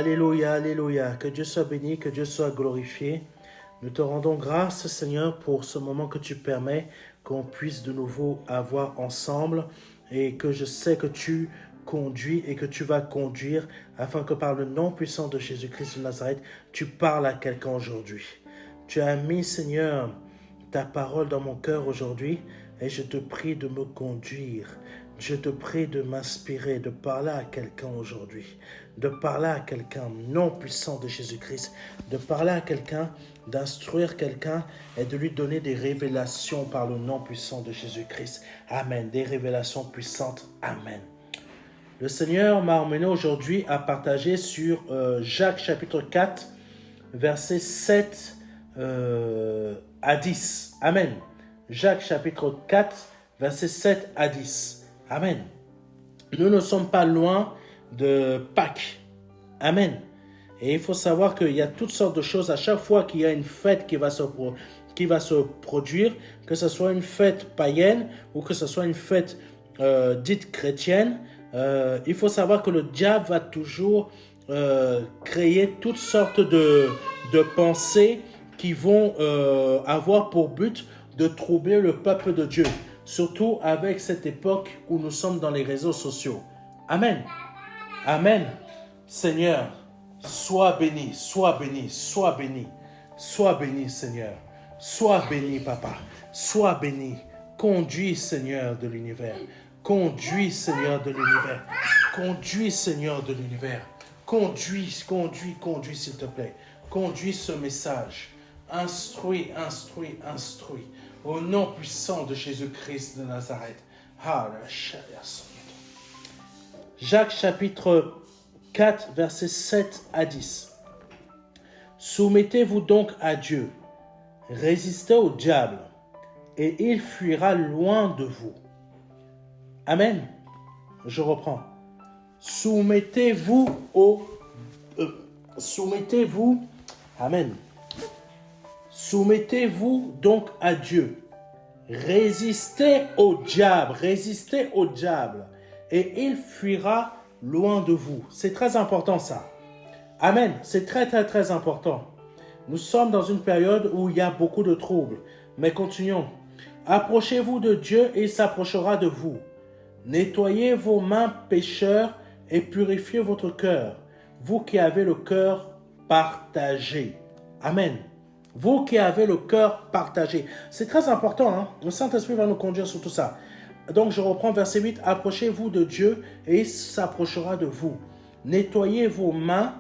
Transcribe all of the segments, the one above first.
Alléluia, alléluia. Que Dieu soit béni, que Dieu soit glorifié. Nous te rendons grâce, Seigneur, pour ce moment que tu permets qu'on puisse de nouveau avoir ensemble et que je sais que tu conduis et que tu vas conduire afin que par le nom puissant de Jésus-Christ de Nazareth, tu parles à quelqu'un aujourd'hui. Tu as mis, Seigneur, ta parole dans mon cœur aujourd'hui et je te prie de me conduire. Je te prie de m'inspirer, de parler à quelqu'un aujourd'hui, de parler à quelqu'un, nom puissant de Jésus-Christ, de parler à quelqu'un, d'instruire quelqu'un et de lui donner des révélations par le nom puissant de Jésus-Christ. Amen. Des révélations puissantes. Amen. Le Seigneur m'a emmené aujourd'hui à partager sur Jacques chapitre 4, versets 7 à 10. Amen. Jacques chapitre 4, versets 7 à 10. Amen. Nous ne sommes pas loin de Pâques. Amen. Et il faut savoir qu'il y a toutes sortes de choses. À chaque fois qu'il y a une fête qui va se produire, que ce soit une fête païenne ou que ce soit une fête dite chrétienne, il faut savoir que le diable va toujours créer toutes sortes de pensées qui vont avoir pour but de troubler le peuple de Dieu. Surtout avec cette époque où nous sommes dans les réseaux sociaux. Amen. Amen. Seigneur, sois béni, sois béni, sois béni. Sois béni, Seigneur. Sois béni, Papa. Sois béni. Conduis, Seigneur de l'univers. Conduis, Seigneur de l'univers. Conduis, Seigneur de l'univers. Conduis, s'il te plaît. Conduis ce message. Instruis. Au nom puissant de Jésus-Christ de Nazareth. Jacques chapitre 4, versets 7 à 10. Soumettez-vous donc à Dieu. Résistez au diable et il fuira loin de vous. Amen. Je reprends. Soumettez-vous. Amen. Soumettez-vous donc à Dieu. Résistez au diable, et il fuira loin de vous. C'est très important ça. Amen, c'est très important. Nous sommes dans une période où il y a beaucoup de troubles, mais continuons. Approchez-vous de Dieu et il s'approchera de vous. Nettoyez vos mains pécheurs et purifiez votre cœur, vous qui avez le cœur partagé. Amen. Vous qui avez le cœur partagé. C'est très important, hein? Le Saint-Esprit va nous conduire sur tout ça. Donc, je reprends verset 8. Approchez-vous de Dieu et il s'approchera de vous. Nettoyez vos mains,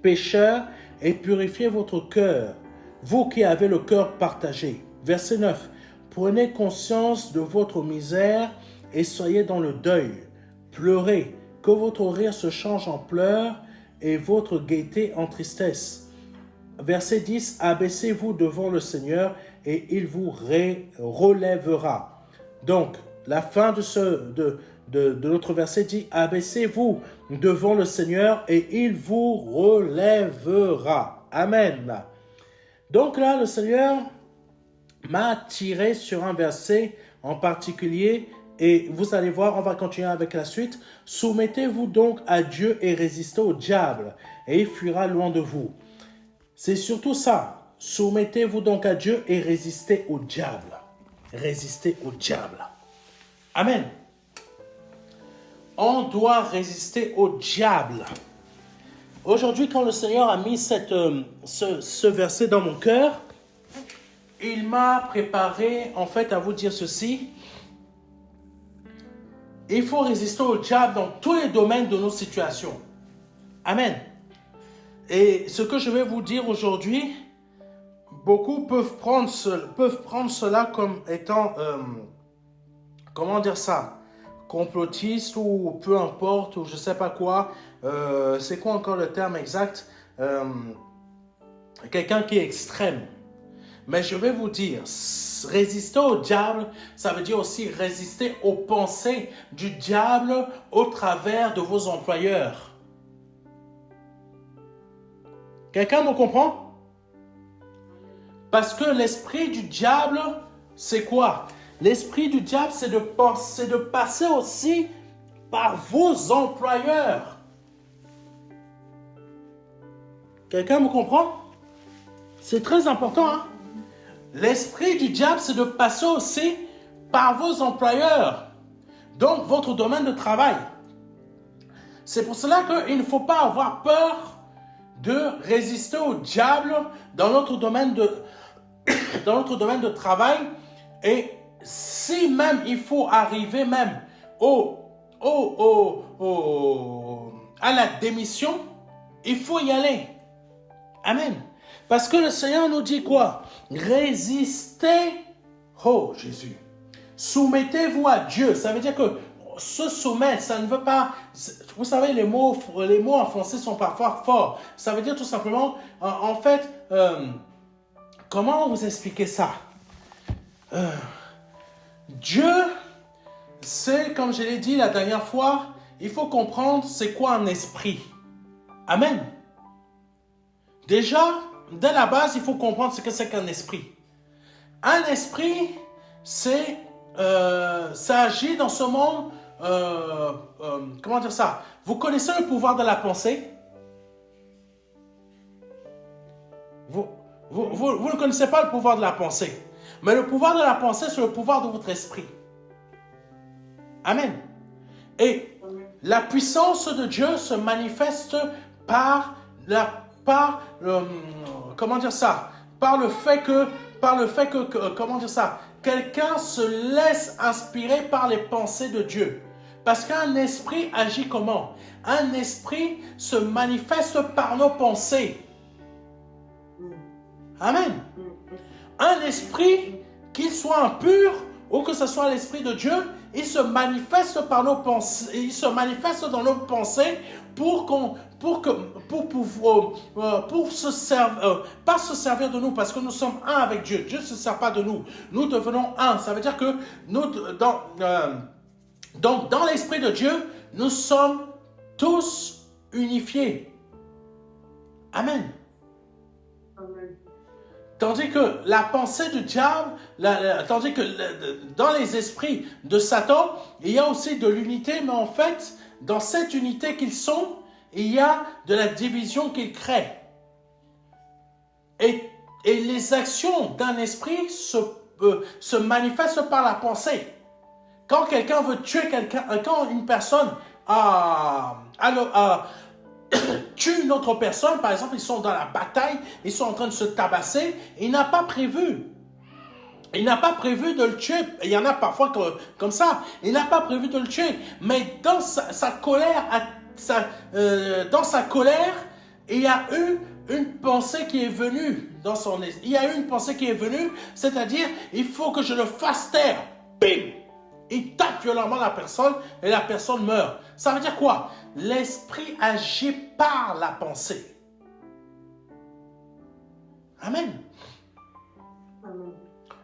pécheurs, et purifiez votre cœur, vous qui avez le cœur partagé. Verset 9. Prenez conscience de votre misère et soyez dans le deuil. Pleurez, que votre rire se change en pleurs et votre gaieté en tristesse. Verset 10, abaissez-vous devant le Seigneur et il vous relèvera. Donc, la fin de notre verset dit, abaissez-vous devant le Seigneur et il vous relèvera. Amen. Donc là, le Seigneur m'a tiré sur un verset en particulier et vous allez voir, on va continuer avec la suite. Soumettez-vous donc à Dieu et résistez au diable et il fuira loin de vous. C'est surtout ça. Soumettez-vous donc à Dieu et résistez au diable. Résistez au diable. Amen. On doit résister au diable. Aujourd'hui, quand le Seigneur a mis ce verset dans mon cœur, il m'a préparé en fait à vous dire ceci. Il faut résister au diable dans tous les domaines de nos situations. Amen. Et ce que je vais vous dire aujourd'hui, beaucoup peuvent prendre cela comme étant, comment dire ça, complotiste ou peu importe, ou je ne sais pas quoi. C'est quoi encore le terme exact? Quelqu'un qui est extrême. Mais je vais vous dire, résister au diable, ça veut dire aussi résister aux pensées du diable au travers de vos employeurs. Quelqu'un me comprend? Parce que l'esprit du diable, c'est quoi? L'esprit du diable, c'est de passer aussi par vos employeurs. Quelqu'un me comprend? C'est très important. Hein? L'esprit du diable, c'est de passer aussi par vos employeurs. Donc, votre domaine de travail. C'est pour cela qu'il ne faut pas avoir peur de résister au diable dans notre domaine de travail. Et si même il faut arriver même à la démission, il faut y aller. Amen. Parce que le Seigneur nous dit quoi? Résistez. Oh Jésus. Soumettez-vous à Dieu. Ça veut dire que se soumettre, ça ne veut pas... Vous savez, les mots en français sont parfois forts. Ça veut dire tout simplement, en fait, comment vous expliquer ça? Dieu, c'est, comme je l'ai dit la dernière fois, il faut comprendre c'est quoi un esprit. Amen. Déjà, dès la base, il faut comprendre ce que c'est qu'un esprit. Un esprit, c'est... ça agit dans ce monde... comment dire ça? Vous connaissez le pouvoir de la pensée? Vous ne connaissez pas le pouvoir de la pensée. Mais le pouvoir de la pensée, c'est le pouvoir de votre esprit. Amen. Et la puissance de Dieu se manifeste comment dire ça? Par le fait que comment dire ça? Quelqu'un se laisse inspirer par les pensées de Dieu. Parce qu'un esprit agit comment? Un esprit se manifeste par nos pensées. Amen. Un esprit, qu'il soit impur ou que ce soit l'esprit de Dieu, il se manifeste par nos pensées, il se manifeste dans nos pensées pour se servir, pas se servir de nous parce que nous sommes un avec Dieu. Dieu ne se sert pas de nous. Nous devenons un. Ça veut dire que dans l'esprit de Dieu, nous sommes tous unifiés. Amen. Amen. Tandis que la pensée du diable, tandis que dans les esprits de Satan, il y a aussi de l'unité, mais en fait, dans cette unité qu'ils sont, il y a de la division qu'ils créent. Et les actions d'un esprit se manifestent par la pensée. Quand quelqu'un veut tuer quelqu'un, quand une personne tue une autre personne, par exemple, ils sont dans la bataille, ils sont en train de se tabasser, il n'a pas prévu. Il n'a pas prévu de le tuer. Il y en a parfois comme ça. Il n'a pas prévu de le tuer. Mais dans sa colère, il y a eu une pensée qui est venue dans son esprit. Il y a eu une pensée qui est venue, c'est-à-dire, il faut que je le fasse taire. Bim! Il tape violemment la personne et la personne meurt. Ça veut dire quoi? L'esprit agit par la pensée. Amen. Amen.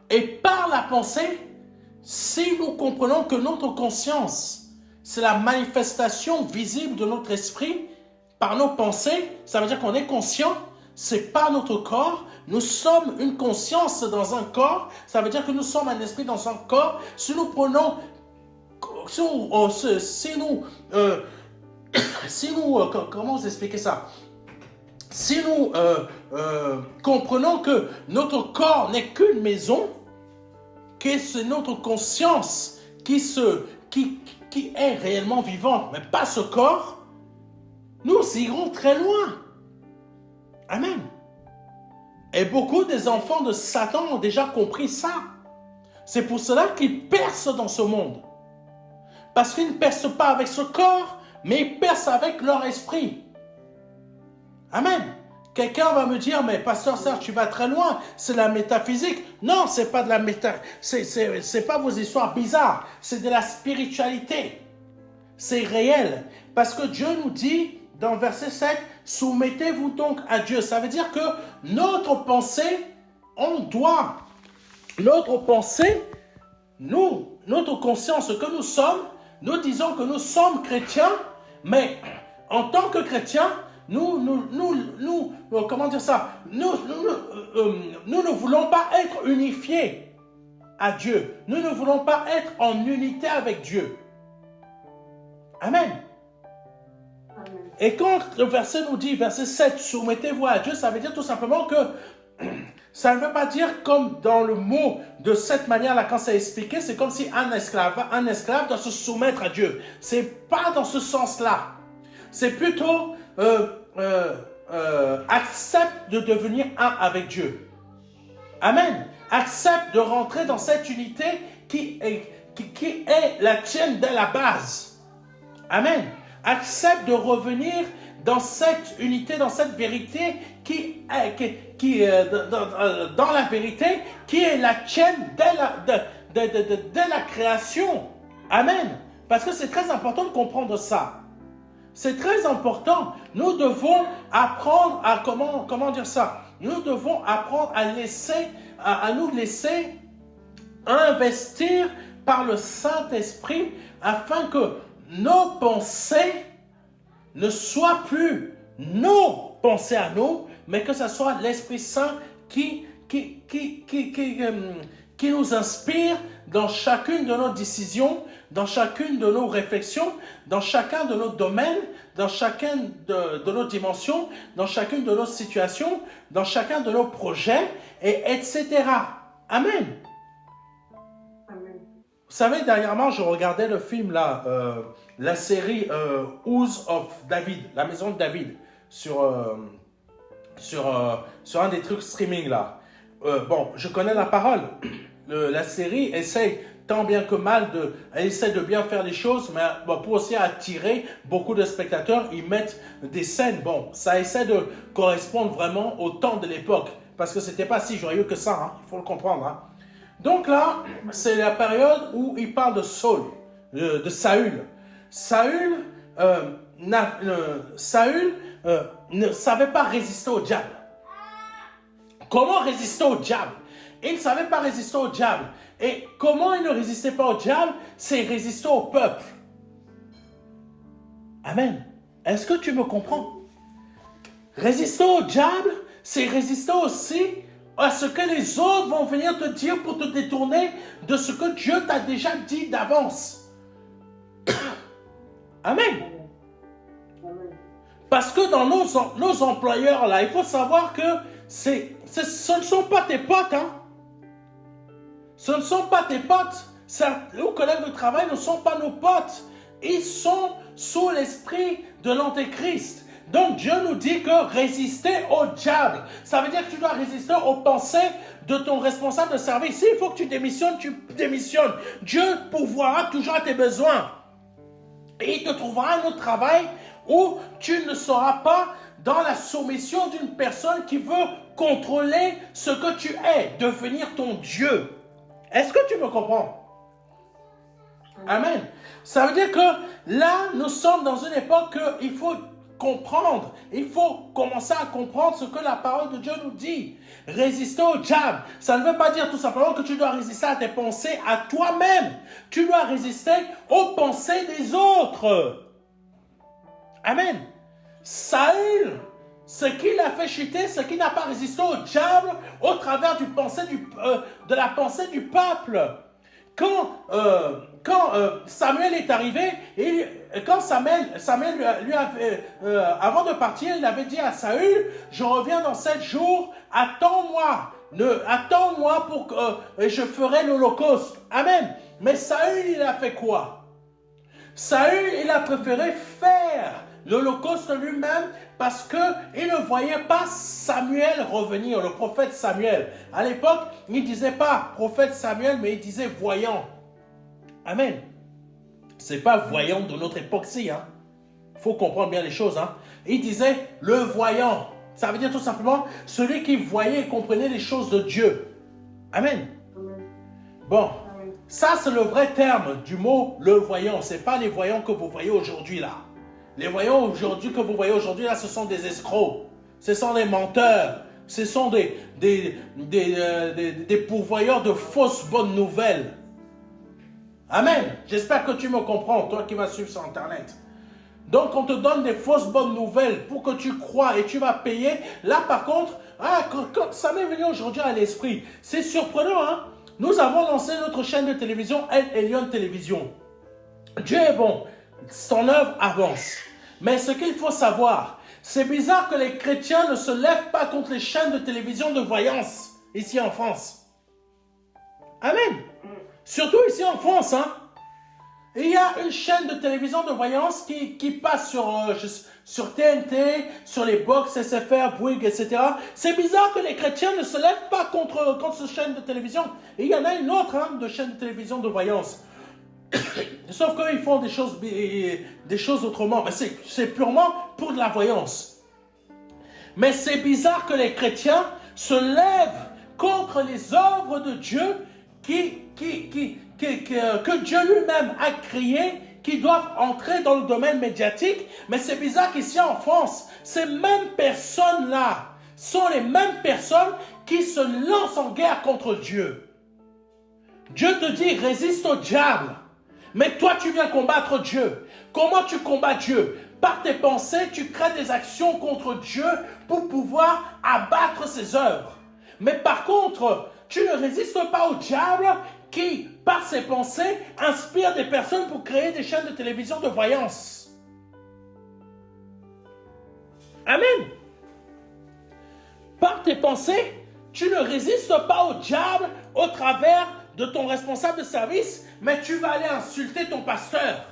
Et par la pensée, si nous comprenons que notre conscience, c'est la manifestation visible de notre esprit, par nos pensées, ça veut dire qu'on est conscient, c'est pas notre corps. Nous sommes une conscience dans un corps, ça veut dire que nous sommes un esprit dans un corps. Si nous prenons, comment vous expliquer ça? Si nous comprenons que notre corps n'est qu'une maison, que c'est notre conscience qui est réellement vivante, mais pas ce corps, nous irons très loin. Amen. Et beaucoup des enfants de Satan ont déjà compris ça. C'est pour cela qu'ils percent dans ce monde. Parce qu'ils ne percent pas avec ce corps, mais ils percent avec leur esprit. Amen. Quelqu'un va me dire, mais pasteur Serge, tu vas très loin, c'est la métaphysique. Non, c'est pas de la c'est pas vos histoires bizarres, c'est de la spiritualité. C'est réel. Parce que Dieu nous dit, dans le verset 7, soumettez-vous donc à Dieu. Ça veut dire que notre pensée, notre pensée, notre conscience que nous sommes, nous disons que nous sommes chrétiens, mais en tant que chrétiens, comment dire ça? Nous ne voulons pas être unifiés à Dieu. Nous ne voulons pas être en unité avec Dieu. Amen. Amen. Et quand le verset nous dit, verset 7, soumettez-vous à Dieu, ça veut dire tout simplement que ça ne veut pas dire comme dans le mot de cette manière-là, quand c'est expliqué, c'est comme si un esclave doit se soumettre à Dieu. C'est pas dans ce sens-là. C'est plutôt accepte de devenir un avec Dieu. Amen. Accepte de rentrer dans cette unité qui est la tienne dès la base. Amen. Accepte de revenir dans cette unité, dans cette vérité dans la vérité qui est la tienne dès la création. Amen. Parce que c'est très important de comprendre ça. C'est très important. Nous devons apprendre à comment dire ça. Nous devons apprendre à nous laisser investir par le Saint-Esprit afin que nos pensées ne soient plus nos pensées à nous, mais que ce soit l'Esprit Saint qui nous inspire dans chacune de nos décisions, dans chacune de nos réflexions, dans chacun de nos domaines, dans chacune de nos dimensions, dans chacune de nos situations, dans chacun de nos projets, etc. Amen. Vous savez, dernièrement, je regardais le film, là, la série House of David, la maison de David, sur un des trucs streaming, là. Bon, je connais la parole. La série essaye tant bien que mal, elle essaie de bien faire les choses, mais pour aussi attirer beaucoup de spectateurs, ils mettent des scènes. Bon, ça essaie de correspondre vraiment au temps de l'époque, parce que c'était pas si joyeux que ça, hein, il faut le comprendre, hein. Donc là, c'est la période où il parle de Saul, de Saül. Saül ne savait pas résister au diable. Comment résister au diable? Il ne savait pas résister au diable. Et comment il ne résistait pas au diable? C'est résister au peuple. Amen. Est-ce que tu me comprends? Résister au diable, c'est résister aussi à ce que les autres vont venir te dire pour te détourner de ce que Dieu t'a déjà dit d'avance. Amen. Parce que dans nos employeurs, là, il faut savoir que ce ne sont pas tes potes, hein. Ce ne sont pas tes potes. Nos collègues de travail ne sont pas nos potes. Ils sont sous l'esprit de l'Antéchrist. Donc Dieu nous dit que résister au diable, ça veut dire que tu dois résister aux pensées de ton responsable de service. S'il faut que tu démissionnes, tu démissionnes. Dieu pourvoira toujours à tes besoins. Et il te trouvera un autre travail où tu ne seras pas dans la soumission d'une personne qui veut contrôler ce que tu es, devenir ton Dieu. Est-ce que tu me comprends? Amen. Ça veut dire que là, nous sommes dans une époque qu'il faut comprendre. Il faut commencer à comprendre ce que la parole de Dieu nous dit. Résister au diable. Ça ne veut pas dire tout simplement que tu dois résister à tes pensées, à toi-même. Tu dois résister aux pensées des autres. Amen. Saül, ce qui l'a fait chuter, ce qui n'a pas résisté au diable au travers de la pensée du peuple. Quand Samuel est arrivé, quand Samuel lui avait, avant de partir, il avait dit à Saül, je reviens dans 7 jours, attends-moi pour que je ferai l'Holocauste. Amen. Mais Saül, il a fait quoi? Saül, il a préféré faire l'Holocauste lui-même parce qu'il ne voyait pas Samuel revenir, le prophète Samuel. À l'époque, il ne disait pas prophète Samuel, mais il disait voyant. Amen. Ce n'est pas voyant de notre époque-ci. Il faut comprendre bien les choses. Il disait le voyant. Ça veut dire tout simplement celui qui voyait et comprenait les choses de Dieu. Amen. Bon, ça c'est le vrai terme du mot le voyant. Ce n'est pas les voyants que vous voyez aujourd'hui là. Les voyants aujourd'hui que vous voyez aujourd'hui là, ce sont des escrocs. Ce sont des menteurs. Ce sont des pourvoyeurs de fausses bonnes nouvelles. Amen. J'espère que tu me comprends, toi qui vas suivre sur Internet. Donc, on te donne des fausses bonnes nouvelles pour que tu crois et tu vas payer. Là, par contre, quand ça m'est venu aujourd'hui à l'esprit, c'est surprenant, hein? Nous avons lancé notre chaîne de télévision, El Elyon Télévision. Dieu est bon. Son œuvre avance. Mais ce qu'il faut savoir, c'est bizarre que les chrétiens ne se lèvent pas contre les chaînes de télévision de voyance ici en France. Amen. Surtout ici en France, hein. Il y a une chaîne de télévision de voyance qui passe sur TNT, sur les box SFR, Bouygues, etc. C'est bizarre que les chrétiens ne se lèvent pas contre cette chaîne de télévision. Et il y en a une autre de chaîne de télévision de voyance. Sauf qu'ils font des choses autrement. Mais c'est purement pour de la voyance. Mais c'est bizarre que les chrétiens se lèvent contre les œuvres de Dieu que Dieu lui-même a créées, qui doivent entrer dans le domaine médiatique. Mais c'est bizarre qu'ici en France, ces mêmes personnes-là sont les mêmes personnes qui se lancent en guerre contre Dieu. Dieu te dit, résiste au diable. Mais toi, tu viens combattre Dieu. Comment tu combats Dieu? Par tes pensées, tu crées des actions contre Dieu pour pouvoir abattre ses œuvres. Mais par contre, tu ne résistes pas au diable qui, par ses pensées, inspire des personnes pour créer des chaînes de télévision de voyance. Amen. Par tes pensées, tu ne résistes pas au diable au travers de ton responsable de service, mais tu vas aller insulter ton pasteur.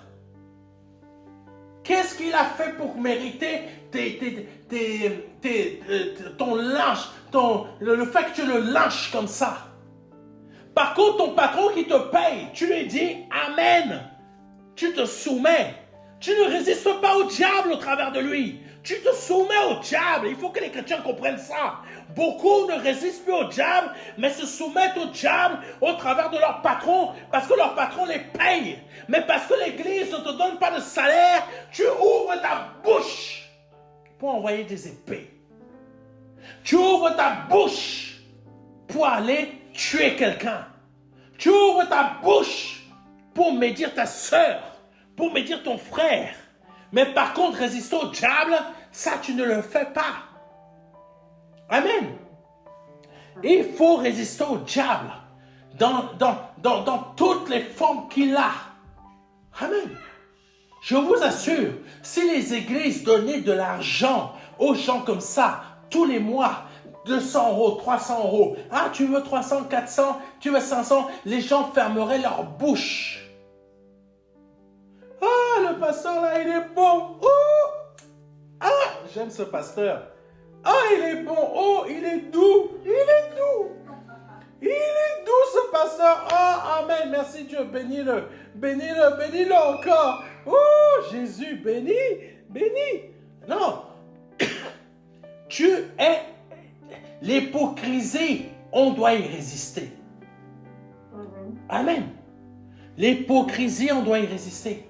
Qu'est-ce qu'il a fait pour mériter ton lynche, le fait que tu le lynches comme ça? Par contre, ton patron qui te paye, tu lui dis Amen. Tu te soumets. Tu ne résistes pas au diable au travers de lui. Tu te soumets au diable. Il faut que les chrétiens comprennent ça. Beaucoup ne résistent plus au diable, mais se soumettent au diable au travers de leur patron, parce que leur patron les paye. Mais parce que l'église ne te donne pas de salaire, tu ouvres ta bouche pour envoyer des épées. Tu ouvres ta bouche pour aller tuer quelqu'un. Tu ouvres ta bouche pour médire ta sœur, pour médire ton frère. Mais par contre, résister au diable, ça tu ne le fais pas. Amen. Il faut résister au diable dans toutes les formes qu'il a. Amen. Je vous assure, si les églises donnaient de l'argent aux gens comme ça, tous les mois, 200 €, 300 €, ah tu veux 300, 400, tu veux 500, les gens fermeraient leur bouche. Ah, le pasteur là, il est bon. Oh, ah, j'aime ce pasteur. Ah, il est bon. Oh, il est doux. Il est doux. Il est doux ce pasteur. Oh, amen. Merci Dieu. Bénis-le. Bénis-le. Bénis-le encore. Oh, Jésus, bénis. Bénis. Non. Tu es l'hypocrisie. On doit y résister. Amen. L'hypocrisie, on doit y résister.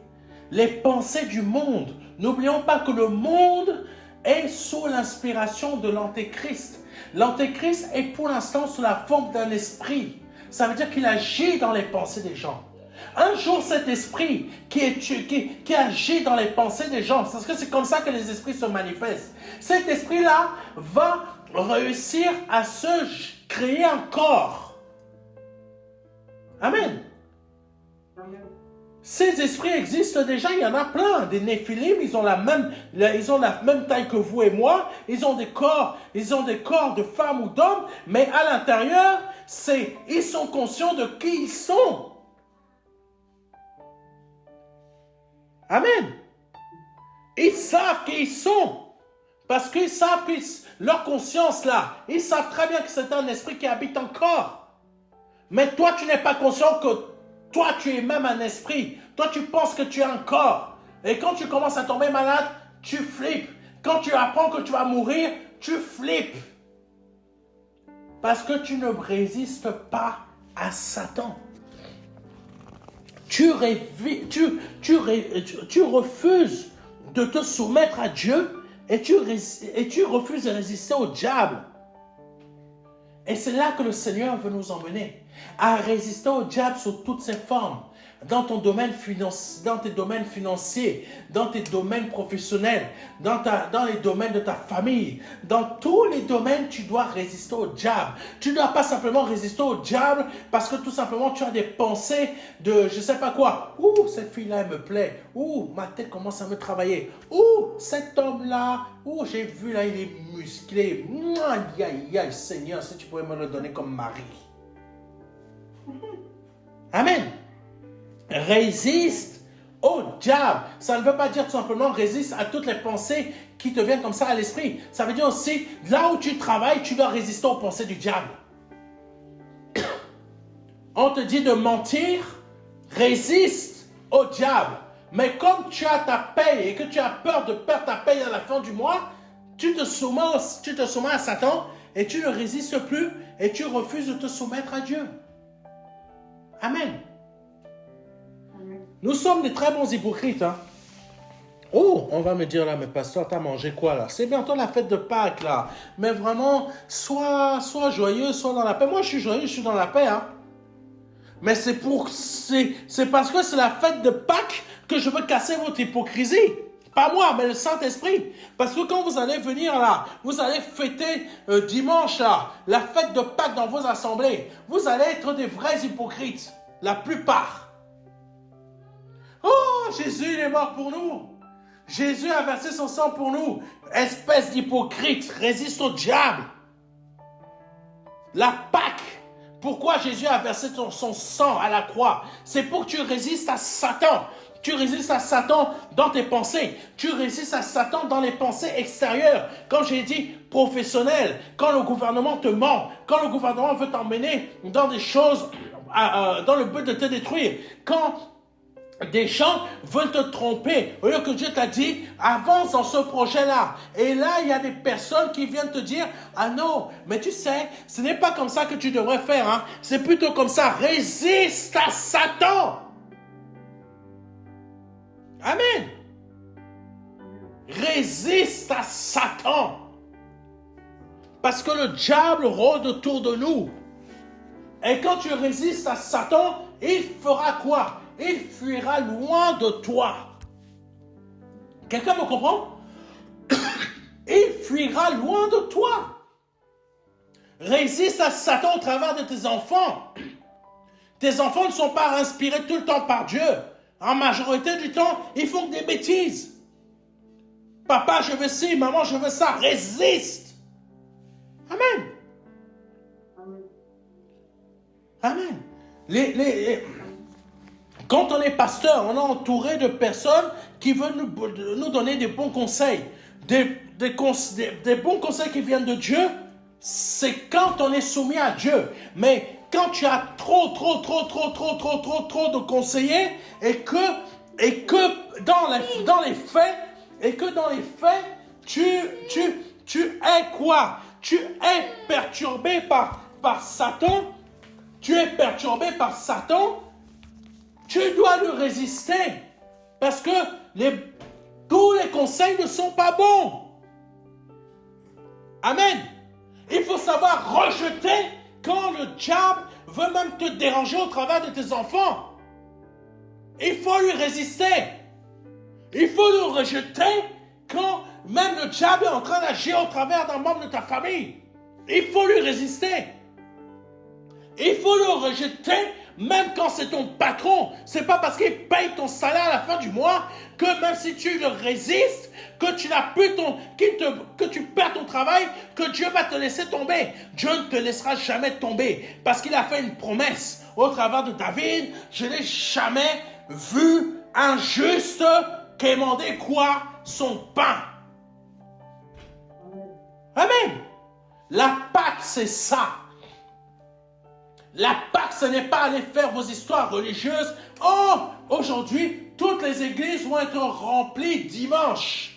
Les pensées du monde. N'oublions pas que le monde est sous l'inspiration de l'Antéchrist. L'Antéchrist est pour l'instant sous la forme d'un esprit. Ça veut dire qu'il agit dans les pensées des gens. Un jour, cet esprit qui agit dans les pensées des gens, parce que c'est comme ça que les esprits se manifestent, cet esprit-là va réussir à se créer un corps. Amen. Ces esprits existent déjà, il y en a plein. Des Néphilim, ils ont la même taille que vous et moi. Ils ont des corps de femmes ou d'hommes, mais à l'intérieur, ils sont conscients de qui ils sont. Amen. Ils savent qui ils sont. Parce qu'ils savent que leur conscience là, ils savent très bien que c'est un esprit qui habite en corps. Mais toi, tu n'es pas conscient que toi, tu es même un esprit. Toi, tu penses que tu es un corps. Et quand tu commences à tomber malade, tu flippes. Quand tu apprends que tu vas mourir, tu flippes. Parce que tu ne résistes pas à Satan. Tu refuses de te soumettre à Dieu et tu refuses de résister au diable. Et c'est là que le Seigneur veut nous emmener. à résister au diable sous toutes ses formes. Dans ton domaine dans tes domaines financiers, dans tes domaines professionnels, dans les domaines de ta famille, dans tous les domaines, tu dois résister au diable. Tu ne dois pas simplement résister au diable parce que tout simplement tu as des pensées de je ne sais pas quoi. Ouh, cette fille-là, elle me plaît. Ouh, ma tête commence à me travailler. Ouh, cet homme-là, ouh, j'ai vu là, il est musclé. Aïe, aïe, aïe, Seigneur, si tu pouvais me le donner comme mari. Amen. Résiste au diable. Ça ne veut pas dire tout simplement résiste à toutes les pensées qui te viennent comme ça à l'esprit. Ça veut dire aussi, là où tu travailles, tu dois résister aux pensées du diable. On te dit de mentir, résiste au diable. Mais comme tu as ta paye et que tu as peur de perdre ta paye à la fin du mois, tu te soumets à Satan et tu ne résistes plus et tu refuses de te soumettre à Dieu. Amen. Nous sommes des très bons hypocrites. Hein? Oh, on va me dire là, mais pasteur, t'as mangé quoi là? C'est bientôt la fête de Pâques là. Mais vraiment, sois joyeux, sois dans la paix. Moi, je suis joyeux, je suis dans la paix. Hein? Mais c'est parce que c'est la fête de Pâques que je veux casser votre hypocrisie. Pas moi, mais le Saint-Esprit. Parce que quand vous allez venir là, vous allez fêter dimanche là, la fête de Pâques dans vos assemblées, vous allez être des vrais hypocrites. La plupart. Oh, Jésus, il est mort pour nous. Jésus a versé son sang pour nous. Espèce d'hypocrite, résiste au diable. La Pâque, pourquoi Jésus a versé son sang à la croix? C'est pour que tu résistes à Satan. Tu résistes à Satan dans tes pensées. Tu résistes à Satan dans les pensées extérieures. Comme j'ai dit, professionnelles. Quand le gouvernement te ment. Quand le gouvernement veut t'emmener dans des choses, dans le but de te détruire. Quand des gens veulent te tromper. Au lieu que Dieu t'a dit, avance dans ce projet-là. Et là, il y a des personnes qui viennent te dire, ah non, mais tu sais, ce n'est pas comme ça que tu devrais faire. Hein. C'est plutôt comme ça. Résiste à Satan. Amen. Résiste à Satan. Parce que le diable rôde autour de nous. Et quand tu résistes à Satan, il fera quoi? Il fuira loin de toi. Quelqu'un me comprend? Il fuira loin de toi. Résiste à Satan au travers de tes enfants. Tes enfants ne sont pas inspirés tout le temps par Dieu. En majorité du temps, ils font des bêtises. Papa, je veux ci, maman, je veux ça. Résiste. Amen. Amen. Quand on est pasteur, on est entouré de personnes qui veulent nous donner des bons conseils. Des bons conseils qui viennent de Dieu, c'est quand on est soumis à Dieu. Mais quand tu as trop de conseillers et que dans les faits, tu es quoi? Tu es perturbé par Satan. Tu es perturbé par Satan. Tu dois lui résister parce que tous les conseils ne sont pas bons. Amen. Il faut savoir rejeter quand le diable veut même te déranger au travers de tes enfants. Il faut lui résister. Il faut le rejeter quand même le diable est en train d'agir au travers d'un membre de ta famille. Il faut lui résister. Il faut le rejeter même quand c'est ton patron. C'est pas parce qu'il paye ton salaire à la fin du mois que même si tu le résistes, que tu n'as plus que tu perds ton travail, que Dieu va te laisser tomber. Dieu ne te laissera jamais tomber parce qu'il a fait une promesse au travers de David. Je n'ai jamais vu un juste quémander quoi? Son pain. Amen. La Pâque, c'est ça. La Pâque, ce n'est pas aller faire vos histoires religieuses. Oh, aujourd'hui, toutes les églises vont être remplies dimanche.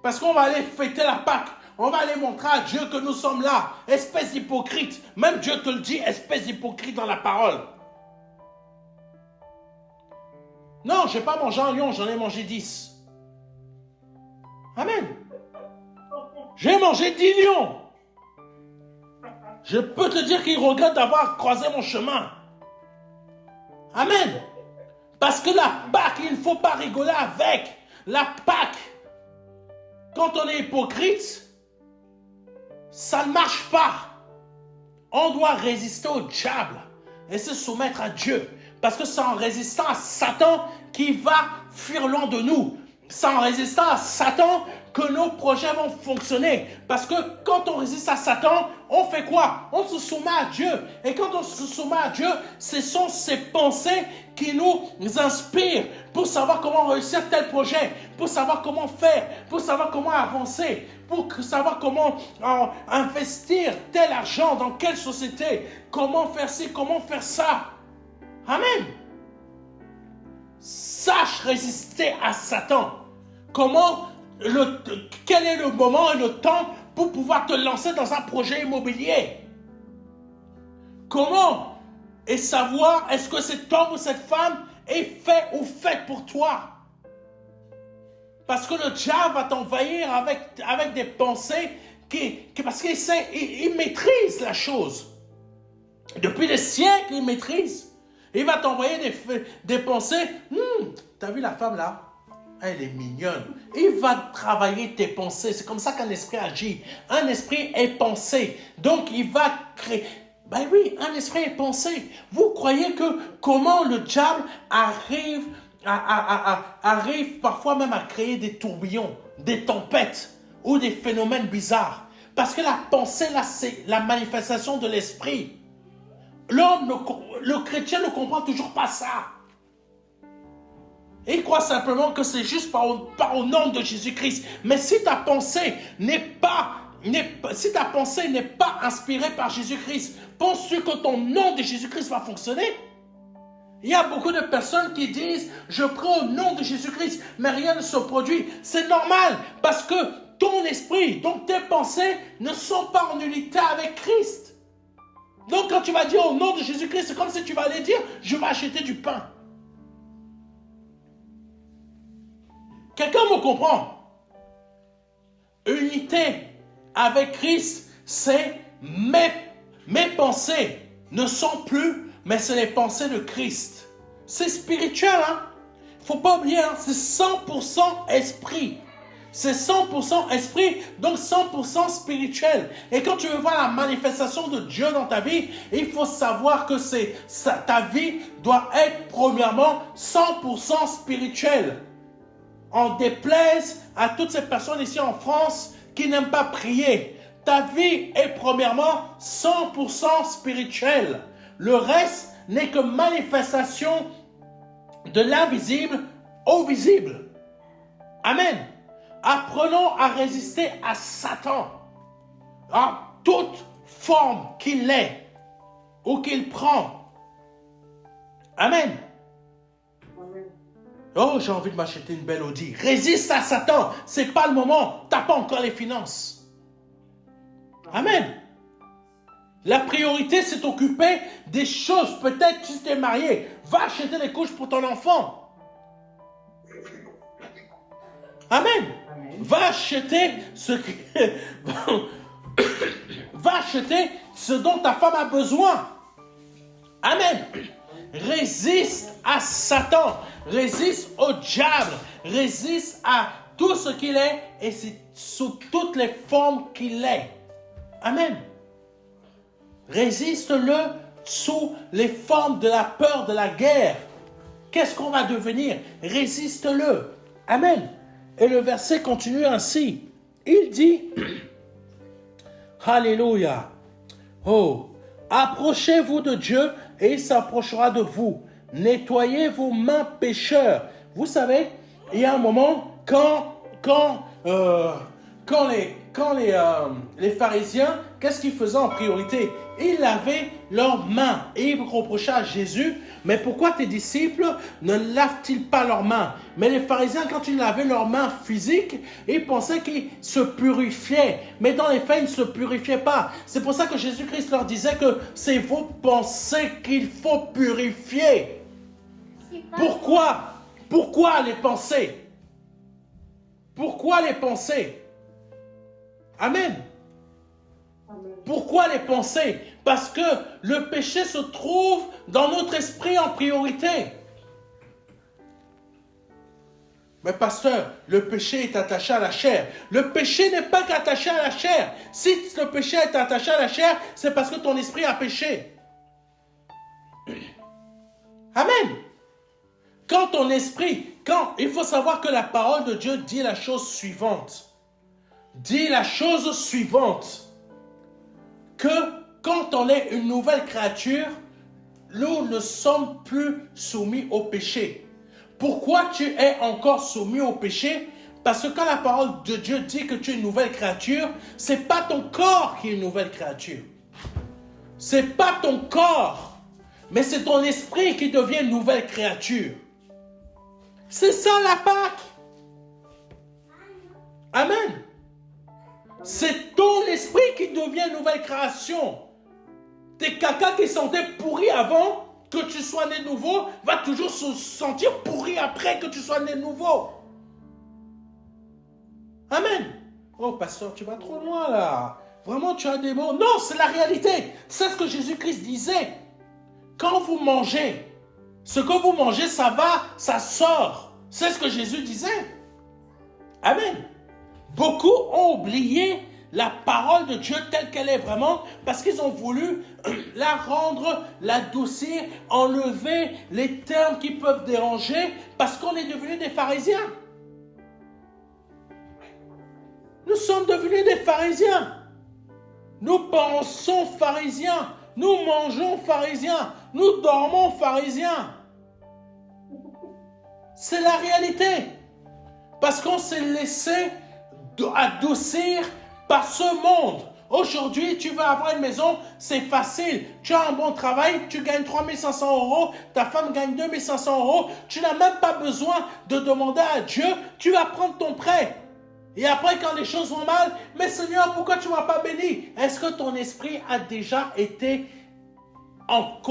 Parce qu'on va aller fêter la Pâque. On va aller montrer à Dieu que nous sommes là. Espèce d'hypocrite. Même Dieu te le dit, espèce d'hypocrite dans la parole. Non, je n'ai pas mangé un lion, j'en ai mangé 10. Amen. J'ai mangé 10 lions. Je peux te dire qu'il regrette d'avoir croisé mon chemin. Amen. Parce que la Pâque, il ne faut pas rigoler avec. La Pâque, quand on est hypocrite, ça ne marche pas. On doit résister au diable et se soumettre à Dieu. Parce que c'est en résistant à Satan qui va fuir loin de nous. C'est en résistant à Satan que nos projets vont fonctionner. Parce que quand on résiste à Satan, on fait quoi? On se soumet à Dieu. Et quand on se soumet à Dieu, ce sont ces pensées qui nous inspirent pour savoir comment réussir tel projet, pour savoir comment faire, pour savoir comment avancer, pour savoir comment investir tel argent dans quelle société, comment faire ci, comment faire ça. Amen. Sache résister à Satan. Quel est le moment et le temps pour pouvoir te lancer dans un projet immobilier? Comment? Et savoir est-ce que cet homme ou cette femme est fait ou faite pour toi? Parce que le diable va t'envahir avec des pensées parce qu'il maîtrise la chose. Depuis des siècles, il maîtrise. Il va t'envoyer des pensées. T'as vu la femme là? Elle est mignonne. Il va travailler tes pensées. C'est comme ça qu'un esprit agit. Un esprit est pensé. Donc, il va créer... Ben oui, un esprit est pensé. Vous croyez que comment le diable arrive parfois même à créer des tourbillons, des tempêtes ou des phénomènes bizarres? Parce que la pensée, là, c'est la manifestation de l'esprit. Le chrétien ne comprend toujours pas ça. Il croit simplement que c'est juste par au nom de Jésus-Christ. Mais si ta pensée n'est pas inspirée par Jésus-Christ, penses-tu que ton nom de Jésus-Christ va fonctionner? Il y a beaucoup de personnes qui disent « Je prends au nom de Jésus-Christ », mais rien ne se produit. C'est normal parce que ton esprit, donc tes pensées ne sont pas en unité avec Christ. Donc quand tu vas dire au nom de Jésus-Christ, c'est comme si tu vas aller dire « Je vais acheter du pain ». Quelqu'un me comprend? Unité avec Christ, c'est mes pensées ne sont plus, mais c'est les pensées de Christ. C'est spirituel, hein? Il ne faut pas oublier, hein? C'est 100% esprit. C'est 100% esprit, donc 100% spirituel. Et quand tu veux voir la manifestation de Dieu dans ta vie, il faut savoir que ta vie doit être premièrement 100% spirituelle. En déplaise à toutes ces personnes ici en France qui n'aiment pas prier. Ta vie est premièrement 100% spirituelle. Le reste n'est que manifestation de l'invisible au visible. Amen. Apprenons à résister à Satan, à toute forme qu'il ait ou qu'il prend. Amen. Oh, j'ai envie de m'acheter une belle Audi. Résiste à Satan. C'est pas le moment. T'as pas encore les finances. Amen. La priorité, c'est t'occuper des choses. Peut-être tu t'es marié. Va acheter des couches pour ton enfant. Amen. Va acheter va acheter ce dont ta femme a besoin. Amen. Résiste à Satan, résiste au diable, résiste à tout ce qu'il est et c'est sous toutes les formes qu'il est. Amen. Résiste-le sous les formes de la peur, de la guerre. Qu'est-ce qu'on va devenir? Résiste-le. Amen. Et le verset continue ainsi. Il dit, Alléluia. Oh, approchez-vous de Dieu et il s'approchera de vous. Nettoyez vos mains pécheurs. Vous savez, il y a un moment quand les pharisiens, qu'est-ce qu'ils faisaient en priorité? Ils lavaient leurs mains et ils reprochaient à Jésus, mais pourquoi tes disciples ne lavent-ils pas leurs mains? Mais les pharisiens, quand ils lavaient leurs mains physiques, ils pensaient qu'ils se purifiaient, mais dans les faits, ils ne se purifiaient pas. C'est pour ça que Jésus-Christ leur disait que c'est vos pensées qu'il faut purifier. Pourquoi? Pourquoi les pensées? Pourquoi les pensées? Amen. Amen. Pourquoi les pensées? Parce que le péché se trouve dans notre esprit en priorité. Mais pasteur, le péché est attaché à la chair. Le péché n'est pas qu'attaché à la chair. Si le péché est attaché à la chair, c'est parce que ton esprit a péché. Amen. Quand ton esprit, il faut savoir que la parole de Dieu dit la chose suivante. Dit la chose suivante. Que quand on est une nouvelle créature, nous ne sommes plus soumis au péché. Pourquoi tu es encore soumis au péché? Parce que quand la parole de Dieu dit que tu es une nouvelle créature, ce n'est pas ton corps qui est une nouvelle créature. Ce n'est pas ton corps, mais c'est ton esprit qui devient une nouvelle créature. C'est ça la Pâque. Amen. C'est ton esprit qui devient une nouvelle création. Tes caca qui sentaient pourris avant que tu sois né nouveau, va toujours se sentir pourri après que tu sois né nouveau. Amen. Oh, pasteur, tu vas trop loin là. Vraiment, tu as des mots. Non, c'est la réalité. C'est ce que Jésus-Christ disait. Quand vous mangez, ce que vous mangez, ça va, ça sort. C'est ce que Jésus disait. Amen. Beaucoup ont oublié la parole de Dieu telle qu'elle est vraiment parce qu'ils ont voulu la rendre, l'adoucir, enlever les termes qui peuvent déranger parce qu'on est devenus des pharisiens. Nous sommes devenus des pharisiens. Nous pensons pharisiens. Nous mangeons pharisiens. Nous dormons pharisiens. C'est la réalité. Parce qu'on s'est laissé adoucir par ce monde. Aujourd'hui, tu veux avoir une maison, c'est facile. Tu as un bon travail, tu gagnes 3 500 €, ta femme gagne 2 500 €. Tu n'as même pas besoin de demander à Dieu, tu vas prendre ton prêt. Et après, quand les choses vont mal, mais Seigneur, pourquoi tu ne m'as pas béni? Est-ce que ton esprit a déjà été en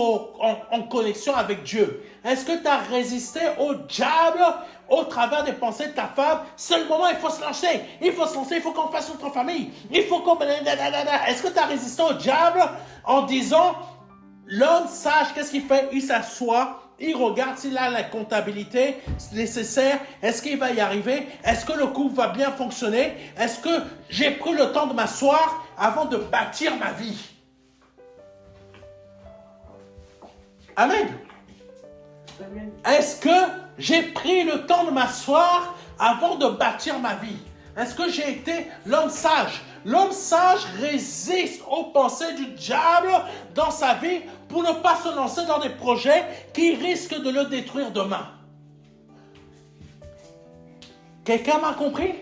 connexion avec Dieu? Est-ce que tu as résisté au diable au travers des pensées de ta femme? C'est le moment, il faut se lancer. Il faut se lancer, il faut qu'on fasse notre famille. Il faut qu'on... Est-ce que tu as résisté au diable en disant, l'homme sage, qu'est-ce qu'il fait? Il s'assoit, il regarde s'il a la comptabilité nécessaire. Est-ce qu'il va y arriver? Est-ce que le couple va bien fonctionner? Est-ce que j'ai pris le temps de m'asseoir avant de bâtir ma vie? Amen. Amen. Est-ce que j'ai pris le temps de m'asseoir avant de bâtir ma vie? Est-ce que j'ai été l'homme sage? L'homme sage résiste aux pensées du diable dans sa vie pour ne pas se lancer dans des projets qui risquent de le détruire demain. Quelqu'un m'a compris?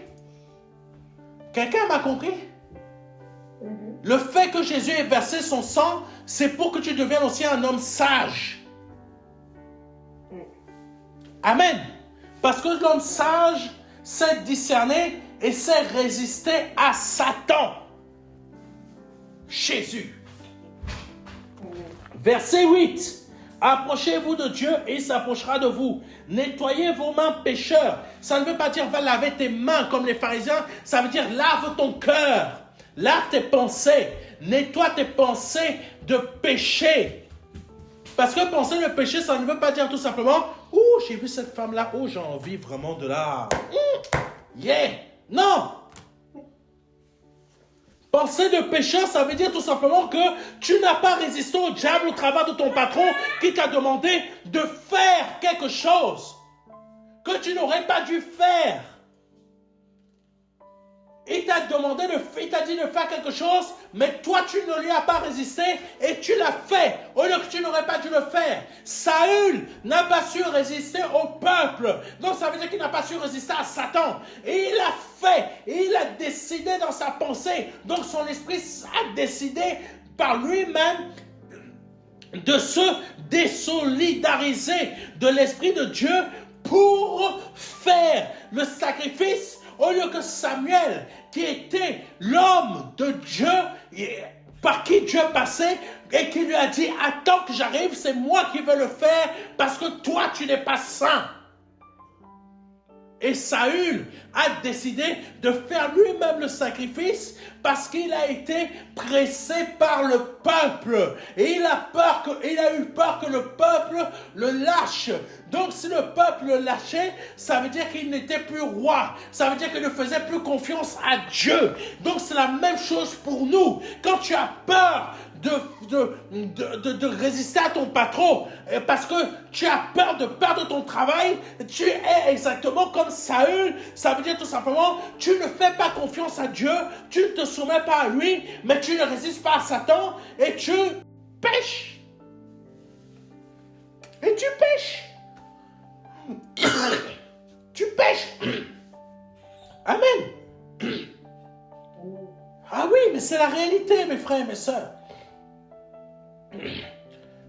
Quelqu'un m'a compris? Le fait que Jésus ait versé son sang, c'est pour que tu deviennes aussi un homme sage. Amen. Parce que l'homme sage sait discerner et sait résister à Satan. Jésus. Verset 8. Approchez-vous de Dieu et il s'approchera de vous. Nettoyez vos mains pécheurs. Ça ne veut pas dire va laver tes mains comme les pharisiens. Ça veut dire lave ton cœur. Lave tes pensées. Nettoie tes pensées de péché. Parce que penser le péché, ça ne veut pas dire tout simplement « Oh, j'ai vu cette femme-là. Oh, j'ai envie vraiment de la... Yeah! » Non! Penser de péché, ça veut dire tout simplement que tu n'as pas résisté au diable au travers de ton patron qui t'a demandé de faire quelque chose que tu n'aurais pas dû faire. Il t'a demandé il t'a dit de faire quelque chose, mais toi tu ne lui as pas résisté et tu l'as fait au lieu que tu n'aurais pas dû le faire. Saül n'a pas su résister au peuple, donc ça veut dire qu'il n'a pas su résister à Satan. Et il a fait, et il a décidé dans sa pensée, donc son esprit a décidé par lui-même de se désolidariser de l'esprit de Dieu pour faire le sacrifice. Au lieu que Samuel, qui était l'homme de Dieu, par qui Dieu passait, et qui lui a dit, attends que j'arrive, c'est moi qui vais le faire, parce que toi, tu n'es pas saint. Et Saül a décidé de faire lui-même le sacrifice parce qu'il a été pressé par le peuple. Et il a eu peur que le peuple le lâche. Donc si le peuple le lâchait, ça veut dire qu'il n'était plus roi. Ça veut dire qu'il ne faisait plus confiance à Dieu. Donc c'est la même chose pour nous. Quand tu as peur de résister à ton patron parce que tu as peur de perdre ton travail, tu es exactement comme Saül. Ça veut dire tout simplement, tu ne fais pas confiance à Dieu, tu ne te soumets pas à lui, mais tu ne résistes pas à Satan et tu pêches. Et tu pêches. Tu pêches. Amen. Ah oui, mais c'est la réalité, mes frères et mes sœurs.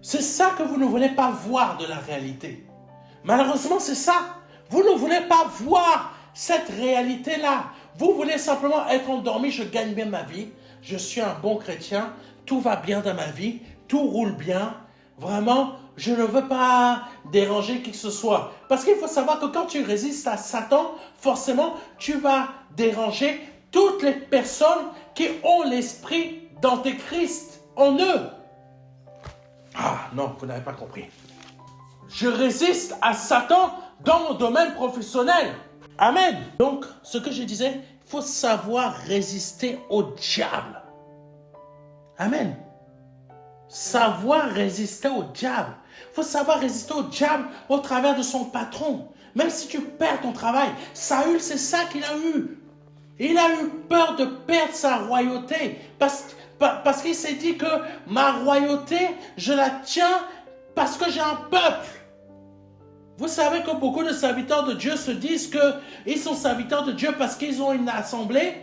C'est ça que vous ne voulez pas voir de la réalité. Malheureusement, c'est ça. Vous ne voulez pas voir cette réalité-là. Vous voulez simplement être endormi, je gagne bien ma vie, je suis un bon chrétien, tout va bien dans ma vie, tout roule bien. Vraiment, je ne veux pas déranger qui que ce soit. Parce qu'il faut savoir que quand tu résistes à Satan, forcément, tu vas déranger toutes les personnes qui ont l'esprit d'Antéchrist en eux. Ah non, vous n'avez pas compris. Je résiste à Satan dans mon domaine professionnel. Amen. Donc, ce que je disais, il faut savoir résister au diable. Amen. Savoir résister au diable. Il faut savoir résister au diable au travers de son patron. Même si tu perds ton travail. Saül, c'est ça qu'il a eu. Il a eu peur de perdre sa royauté. Parce qu'il s'est dit que ma royauté, je la tiens parce que j'ai un peuple. Vous savez que beaucoup de serviteurs de Dieu se disent qu'ils sont serviteurs de Dieu parce qu'ils ont une assemblée.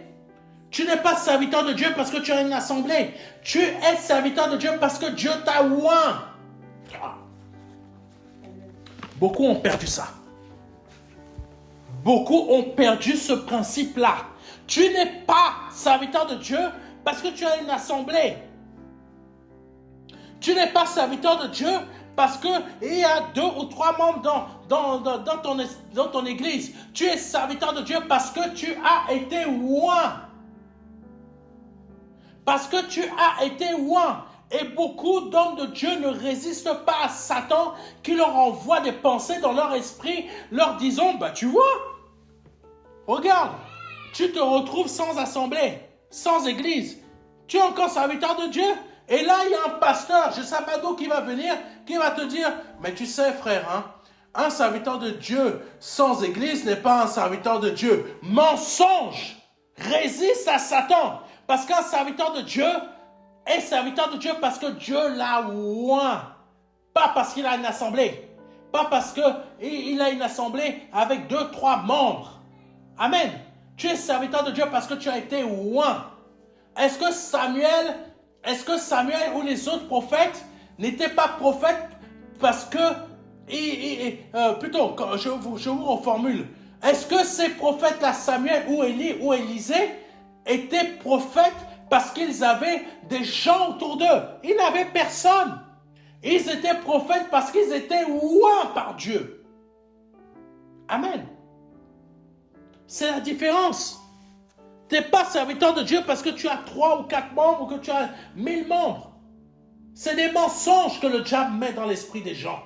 Tu n'es pas serviteur de Dieu parce que tu as une assemblée. Tu es serviteur de Dieu parce que Dieu t'a oint. Beaucoup ont perdu ça. Beaucoup ont perdu ce principe-là. Tu n'es pas serviteur de Dieu parce que tu as une assemblée. Tu n'es pas serviteur de Dieu parce qu'il y a 2 ou 3 membres dans ton église. Tu es serviteur de Dieu parce que tu as été oint. Parce que tu as été oint. Et beaucoup d'hommes de Dieu ne résistent pas à Satan qui leur envoie des pensées dans leur esprit, leur disant, bah tu vois, regarde, tu te retrouves sans assemblée, sans église. Tu es encore serviteur de Dieu. Et là, il y a un pasteur, je ne sais pas d'où, qui va venir, qui va te dire, mais tu sais frère, hein, un serviteur de Dieu sans église n'est pas un serviteur de Dieu. Mensonge. Résiste à Satan. Parce qu'un serviteur de Dieu est serviteur de Dieu parce que Dieu l'a oint. Pas parce qu'il a une assemblée. Pas parce qu'il a une assemblée avec 2, 3 membres. Amen. Tu es serviteur de Dieu parce que tu as été oint. Est-ce que Samuel ou les autres prophètes n'étaient pas prophètes parce que... plutôt, je vous reformule. Est-ce que ces prophètes-là, Samuel ou Élie ou Élisée, étaient prophètes parce qu'ils avaient des gens autour d'eux? Ils n'avaient personne. Ils étaient prophètes parce qu'ils étaient oints par Dieu. Amen. C'est la différence. Tu n'es pas serviteur de Dieu parce que tu as 3 ou 4 membres ou que tu as 1000 membres. C'est des mensonges que le diable met dans l'esprit des gens.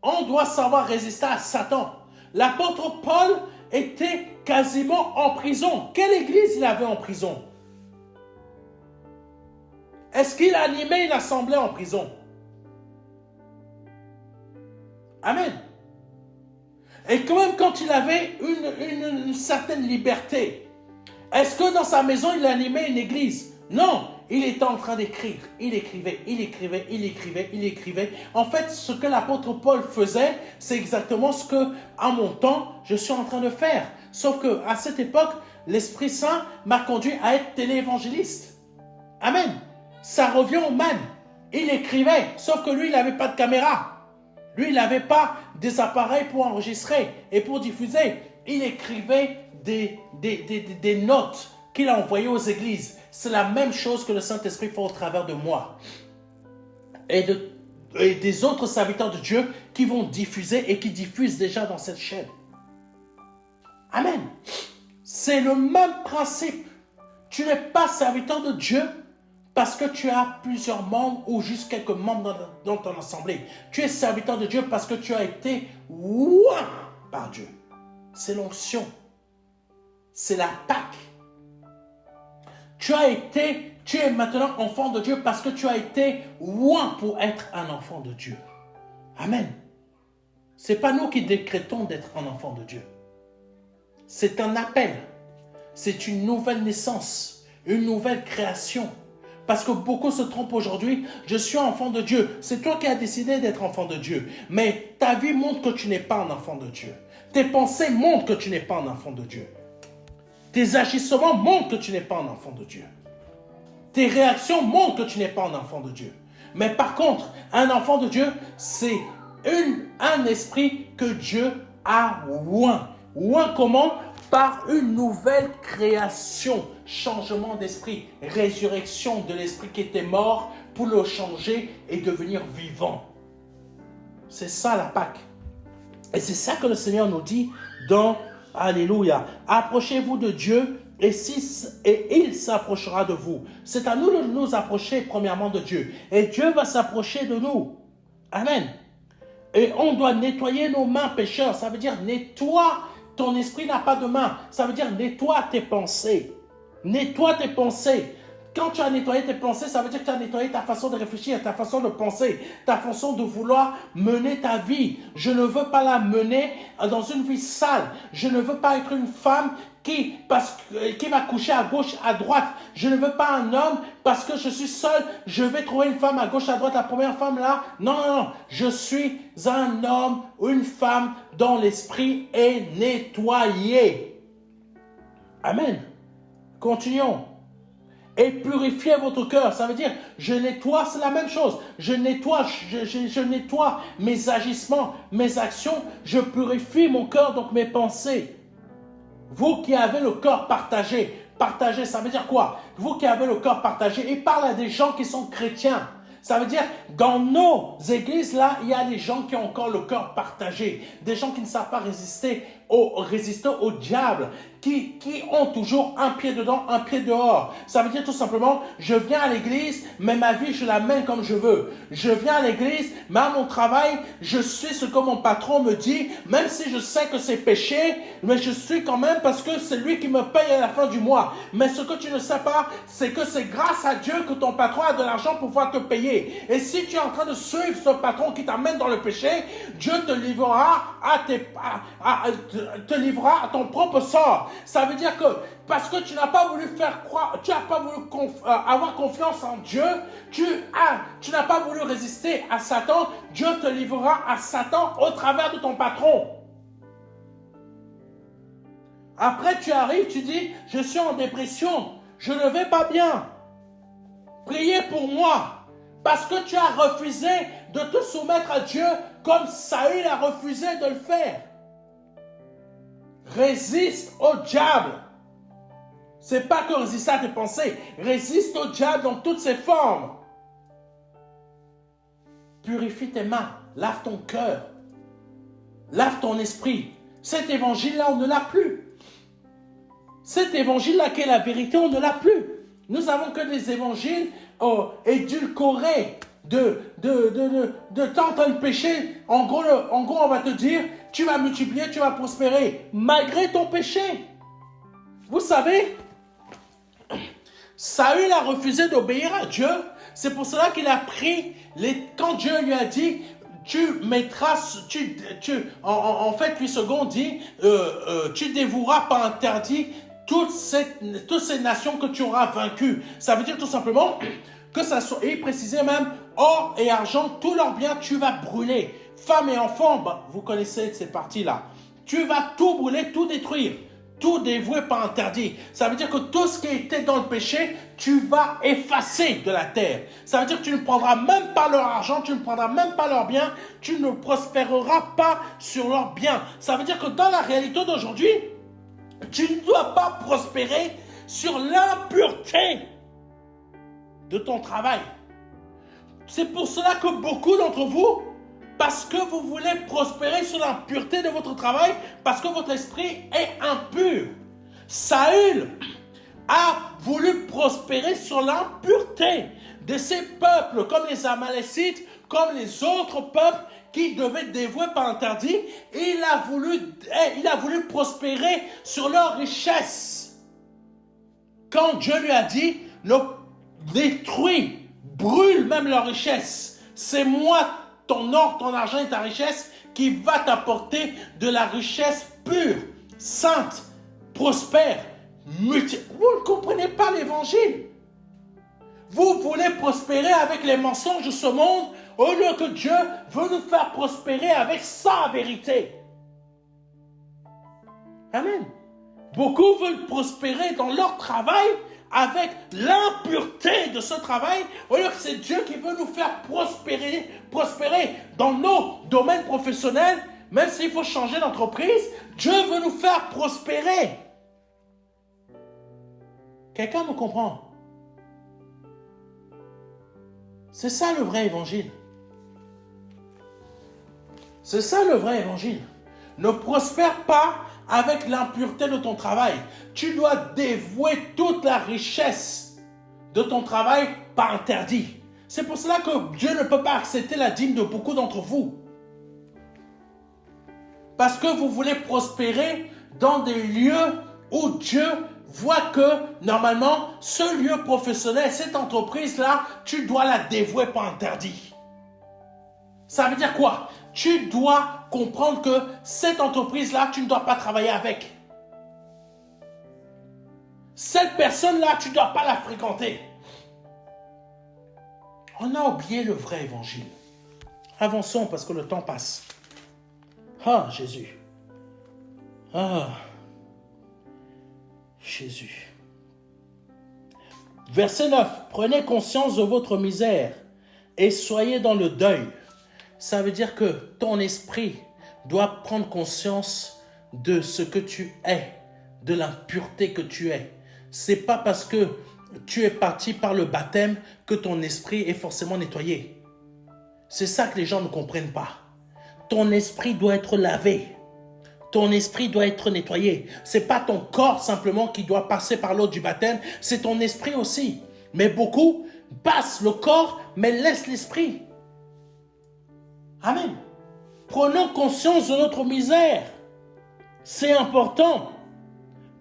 On doit savoir résister à Satan. L'apôtre Paul était quasiment en prison. Quelle église il avait en prison? Est-ce qu'il animait une assemblée en prison? Amen. Et quand même quand il avait une certaine liberté, est-ce que dans sa maison il animait une église? Non, il était en train d'écrire. Il écrivait. En fait, ce que l'apôtre Paul faisait, c'est exactement ce que, à mon temps, je suis en train de faire. Sauf qu'à cette époque, l'Esprit Saint m'a conduit à être téléévangéliste. Amen. Ça revient au même. Il écrivait, sauf que lui, il n'avait pas de caméra. Lui, il n'avait pas des appareils pour enregistrer et pour diffuser. Il écrivait des notes qu'il a envoyées aux églises. C'est la même chose que le Saint-Esprit fait au travers de moi. Et des autres serviteurs de Dieu qui vont diffuser et qui diffusent déjà dans cette chaîne. Amen. C'est le même principe. Tu n'es pas serviteur de Dieu parce que tu as plusieurs membres ou juste quelques membres dans ton assemblée. Tu es serviteur de Dieu parce que tu as été oint par Dieu. C'est l'onction. C'est la Pâque. Tu es maintenant enfant de Dieu parce que tu as été oint pour être un enfant de Dieu. Amen. Ce n'est pas nous qui décrétons d'être un enfant de Dieu. C'est un appel. C'est une nouvelle naissance, une nouvelle création. Parce que beaucoup se trompent aujourd'hui. Je suis enfant de Dieu. C'est toi qui as décidé d'être enfant de Dieu. Mais ta vie montre que tu n'es pas un enfant de Dieu. Tes pensées montrent que tu n'es pas un enfant de Dieu. Tes agissements montrent que tu n'es pas un enfant de Dieu. Tes réactions montrent que tu n'es pas un enfant de Dieu. Mais par contre, un enfant de Dieu, c'est un esprit que Dieu a oint. Oint comment? Par une nouvelle création, changement d'esprit, résurrection de l'esprit qui était mort pour le changer et devenir vivant. C'est ça la Pâque. Et c'est ça que le Seigneur nous dit dans Alléluia. Approchez-vous de Dieu et il s'approchera de vous. C'est à nous de nous approcher premièrement de Dieu. Et Dieu va s'approcher de nous. Amen. Et on doit nettoyer nos mains pécheurs. Ça veut dire nettoie. Ton esprit n'a pas de main. Ça veut dire nettoie tes pensées. Nettoie tes pensées. Quand tu as nettoyé tes pensées, ça veut dire que tu as nettoyé ta façon de réfléchir, ta façon de penser, ta façon de vouloir mener ta vie. Je ne veux pas la mener dans une vie sale. Je ne veux pas être une femme qui va coucher à gauche, à droite. Je ne veux pas un homme parce que je suis seul. Je vais trouver une femme à gauche, à droite, la première femme là. Non, non, non. Je suis un homme ou une femme dont l'esprit est nettoyé. Amen. Continuons. Et purifiez votre cœur. Ça veut dire, je nettoie, c'est la même chose. Je nettoie mes agissements, mes actions. Je purifie mon cœur, donc mes pensées. Vous qui avez le cœur partagé. Partagé, ça veut dire quoi? Vous qui avez le cœur partagé. Il parle à des gens qui sont chrétiens. Ça veut dire, dans nos églises, là, il y a des gens qui ont encore le cœur partagé. Des gens qui ne savent pas résister au diable. Qui ont toujours un pied dedans, un pied dehors. Ça veut dire tout simplement, je viens à l'église, mais ma vie, je la mène comme je veux. Je viens à l'église, mais à mon travail, je suis ce que mon patron me dit, même si je sais que c'est péché, mais je suis quand même parce que c'est lui qui me paye à la fin du mois. Mais ce que tu ne sais pas, c'est que c'est grâce à Dieu que ton patron a de l'argent pour pouvoir te payer. Et si tu es en train de suivre ce patron qui t'amène dans le péché, Dieu te livrera à ton propre sort. Ça veut dire que parce que tu n'as pas voulu faire croire, tu n'as pas voulu avoir confiance en Dieu, tu n'as pas voulu résister à Satan, Dieu te livrera à Satan au travers de ton patron. Après tu arrives, tu dis, je suis en dépression, je ne vais pas bien. Priez pour moi, parce que tu as refusé de te soumettre à Dieu comme Saül a refusé de le faire. Résiste au diable. C'est pas que résister à tes pensées. Résiste au diable dans toutes ses formes. Purifie tes mains. Lave ton cœur. Lave ton esprit. Cet évangile-là, on ne l'a plus. Cet évangile-là qui est la vérité, on ne l'a plus. Nous avons que des évangiles édulcorés de tenter le péché. En gros, on va te dire, tu vas multiplier, tu vas prospérer, malgré ton péché. Vous savez, Saül a refusé d'obéir à Dieu. C'est pour cela qu'il a pris, quand Dieu lui a dit, tu mettras, en fait, 8 secondes dit, tu dévoueras par interdit toutes ces nations que tu auras vaincues. Ça veut dire tout simplement que ça soit, et il précisait même, or et argent, tous leurs biens, tu vas brûler. Femmes et enfants, vous connaissez ces parties-là. Tu vas tout brûler, tout détruire. Tout dévouer par interdit. Ça veut dire que tout ce qui était dans le péché, tu vas effacer de la terre. Ça veut dire que tu ne prendras même pas leur argent, tu ne prendras même pas leurs biens, tu ne prospéreras pas sur leurs biens. Ça veut dire que dans la réalité d'aujourd'hui, tu ne dois pas prospérer sur l'impureté de ton travail. C'est pour cela que beaucoup d'entre vous, parce que vous voulez prospérer sur l'impureté de votre travail, parce que votre esprit est impur. Saül a voulu prospérer sur l'impureté de ces peuples, comme les Amalécites, comme les autres peuples qui devaient être dévoués par interdit. Il a voulu prospérer sur leur richesse. Quand Dieu lui a dit, détruis, brûle même leur richesse. C'est moi, ton or, ton argent et ta richesse qui va t'apporter de la richesse pure, sainte, prospère, multiple. Vous ne comprenez pas l'évangile. Vous voulez prospérer avec les mensonges de ce monde au lieu que Dieu veut nous faire prospérer avec sa vérité. Amen. Beaucoup veulent prospérer dans leur travail avec l'impureté de ce travail, au lieu que c'est Dieu qui veut nous faire prospérer dans nos domaines professionnels, même s'il faut changer d'entreprise, Dieu veut nous faire prospérer. Quelqu'un me comprend? C'est ça le vrai évangile. C'est ça le vrai évangile. Ne prospère pas avec l'impureté de ton travail. Tu dois dévouer toute la richesse de ton travail par interdit. C'est pour cela que Dieu ne peut pas accepter la dîme de beaucoup d'entre vous. Parce que vous voulez prospérer dans des lieux où Dieu voit que, normalement, ce lieu professionnel, cette entreprise-là, tu dois la dévouer par interdit. Ça veut dire quoi? Tu dois comprendre que cette entreprise-là, tu ne dois pas travailler avec. Cette personne-là, tu ne dois pas la fréquenter. On a oublié le vrai évangile. Avançons parce que le temps passe. Ah, Jésus. Ah, Jésus. Verset 9. Prenez conscience de votre misère et soyez dans le deuil. Ça veut dire que ton esprit doit prendre conscience de ce que tu es, de l'impureté que tu es. C'est pas parce que tu es parti par le baptême que ton esprit est forcément nettoyé. C'est ça que les gens ne comprennent pas. Ton esprit doit être lavé. Ton esprit doit être nettoyé. C'est pas ton corps simplement qui doit passer par l'eau du baptême, c'est ton esprit aussi. Mais beaucoup passent le corps, mais laissent l'esprit. Amen. Prenons conscience de notre misère. C'est important.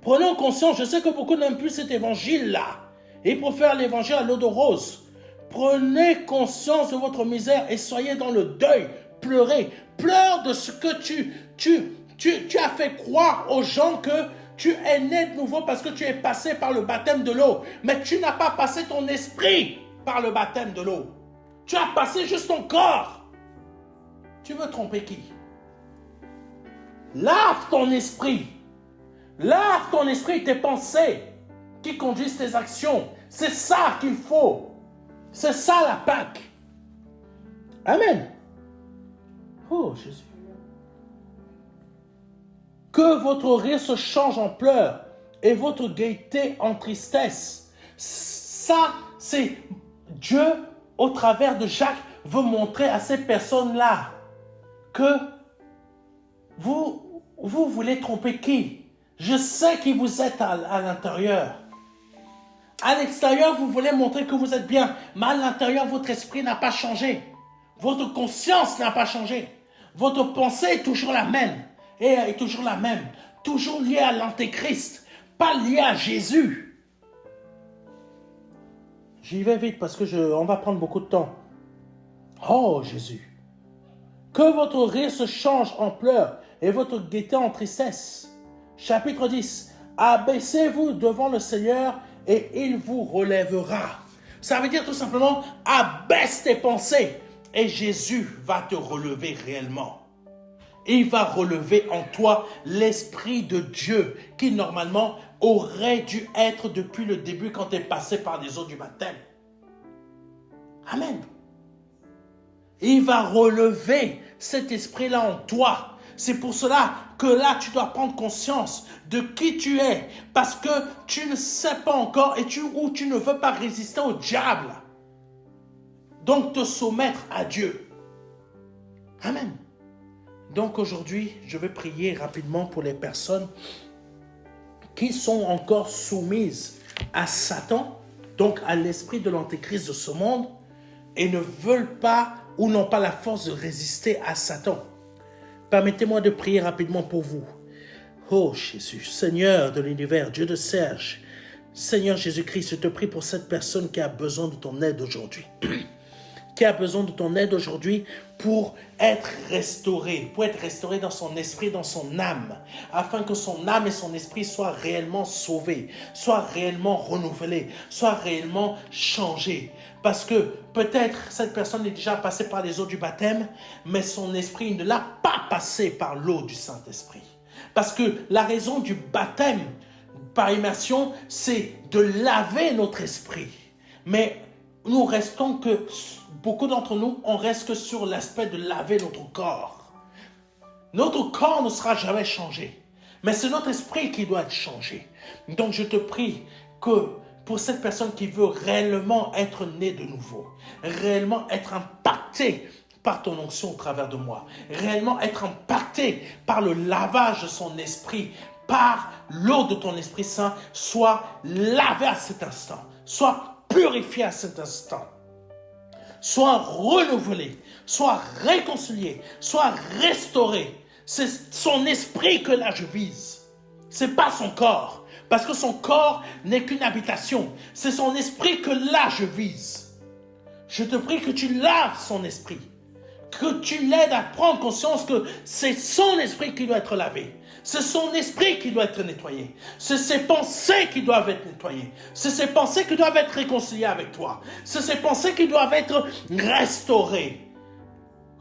Prenons conscience. Je sais que beaucoup n'aiment plus cet évangile-là. Ils préfèrent l'évangile à l'eau de rose. Prenez conscience de votre misère et soyez dans le deuil. Pleurez. Pleure de ce que tu as fait croire aux gens que tu es né de nouveau parce que tu es passé par le baptême de l'eau. Mais tu n'as pas passé ton esprit par le baptême de l'eau. Tu as passé juste ton corps. Tu veux tromper qui? Lave ton esprit. Lave ton esprit, tes pensées qui conduisent tes actions. C'est ça qu'il faut. C'est ça la Pâque. Amen. Oh Jésus. Que votre rire se change en pleurs et votre gaieté en tristesse. Ça, c'est Dieu, au travers de Jacques, veut montrer à ces personnes-là que vous voulez tromper qui? Je sais qui vous êtes à l'intérieur. À l'extérieur, vous voulez montrer que vous êtes bien, mais à l'intérieur, votre esprit n'a pas changé. Votre conscience n'a pas changé. Votre pensée est toujours la même. Et est toujours la même. Toujours liée à l'antéchrist, pas liée à Jésus. J'y vais vite parce que on va prendre beaucoup de temps. Oh Jésus. Que votre rire se change en pleurs et votre gaieté en tristesse. Chapitre 10. Abaissez-vous devant le Seigneur et il vous relèvera. Ça veut dire tout simplement, abaisse tes pensées et Jésus va te relever réellement. Il va relever en toi l'Esprit de Dieu qui normalement aurait dû être depuis le début quand tu es passé par les eaux du baptême. Amen. Il va relever cet esprit-là en toi. C'est pour cela que là, tu dois prendre conscience de qui tu es. Parce que tu ne sais pas encore ou tu ne veux pas résister au diable. Donc, te soumettre à Dieu. Amen. Donc aujourd'hui, je vais prier rapidement pour les personnes qui sont encore soumises à Satan, donc à l'esprit de l'antéchrist de ce monde, et ne veulent pas ou n'ont pas la force de résister à Satan. Permettez-moi de prier rapidement pour vous. Oh Jésus, Seigneur de l'univers, Dieu de Serge, Seigneur Jésus-Christ, je te prie pour cette personne qui a besoin de ton aide aujourd'hui. Qui a besoin de ton aide aujourd'hui pour être restauré dans son esprit, dans son âme, afin que son âme et son esprit soient réellement sauvés, soient réellement renouvelés, soient réellement changés. Parce que peut-être cette personne est déjà passée par les eaux du baptême, mais son esprit ne l'a pas passé par l'eau du Saint-Esprit. Parce que la raison du baptême par immersion, c'est de laver notre esprit. Mais nous restons que, beaucoup d'entre nous, on reste que sur l'aspect de laver notre corps. Notre corps ne sera jamais changé, mais c'est notre esprit qui doit être changé. Donc je te prie que pour cette personne qui veut réellement être née de nouveau, réellement être impactée par ton onction au travers de moi, réellement être impactée par le lavage de son esprit, par l'eau de ton Esprit Saint, soit lavé à cet instant, soit purifié à cet instant, soit renouvelé, soit réconcilié, soit restauré. C'est son esprit que là je vise. C'est pas son corps, parce que son corps n'est qu'une habitation. C'est son esprit que là je vise. Je te prie que tu laves son esprit, que tu l'aides à prendre conscience que c'est son esprit qui doit être lavé. C'est son esprit qui doit être nettoyé. C'est ses pensées qui doivent être nettoyées. C'est ses pensées qui doivent être réconciliées avec toi. C'est ses pensées qui doivent être restaurées.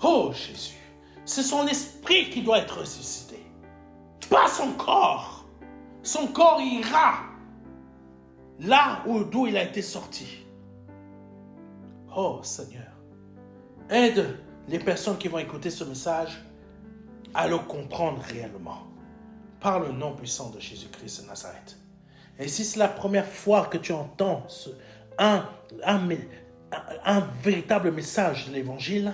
Oh Jésus, c'est son esprit qui doit être ressuscité. Pas son corps. Son corps ira là d'où il a été sorti. Oh Seigneur, aide les personnes qui vont écouter ce message à le comprendre réellement. Par le nom puissant de Jésus-Christ de Nazareth. Et si c'est la première fois que tu entends un véritable message de l'Évangile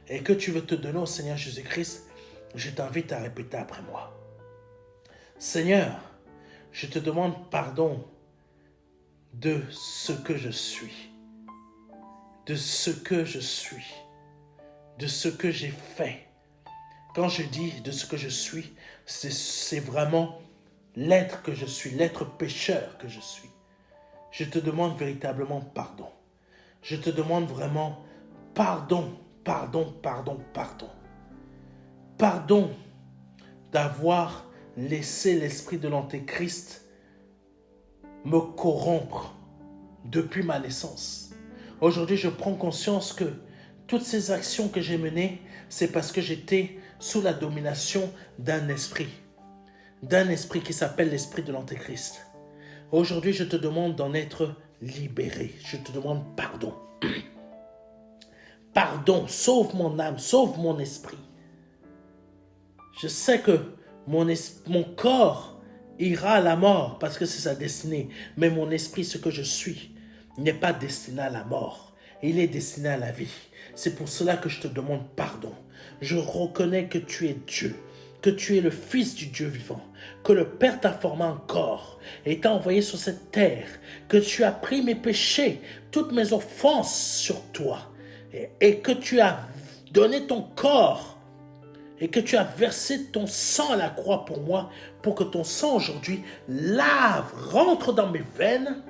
et que tu veux te donner au Seigneur Jésus-Christ, je t'invite à répéter après moi. Seigneur, je te demande pardon de ce que je suis, de ce que je suis, de ce que j'ai fait. Quand je dis de ce que je suis, c'est vraiment l'être que je suis, l'être pécheur que je suis. Je te demande véritablement pardon. Je te demande vraiment pardon, pardon, pardon, pardon. Pardon d'avoir laissé l'esprit de l'antéchrist me corrompre depuis ma naissance. Aujourd'hui, je prends conscience que toutes ces actions que j'ai menées, c'est parce que j'étais sous la domination d'un esprit qui s'appelle l'esprit de l'antéchrist. Aujourd'hui, je te demande d'en être libéré. Je te demande pardon. Pardon, sauve mon âme, sauve mon esprit. Je sais que mon corps ira à la mort parce que c'est sa destinée, mais mon esprit, ce que je suis, n'est pas destiné à la mort. Il est destiné à la vie. C'est pour cela que je te demande pardon. Je reconnais que tu es Dieu, que tu es le Fils du Dieu vivant, que le Père t'a formé en corps et t'a envoyé sur cette terre, que tu as pris mes péchés, toutes mes offenses sur toi, et que tu as donné ton corps, et que tu as versé ton sang à la croix pour moi, pour que ton sang aujourd'hui lave, rentre dans mes veines,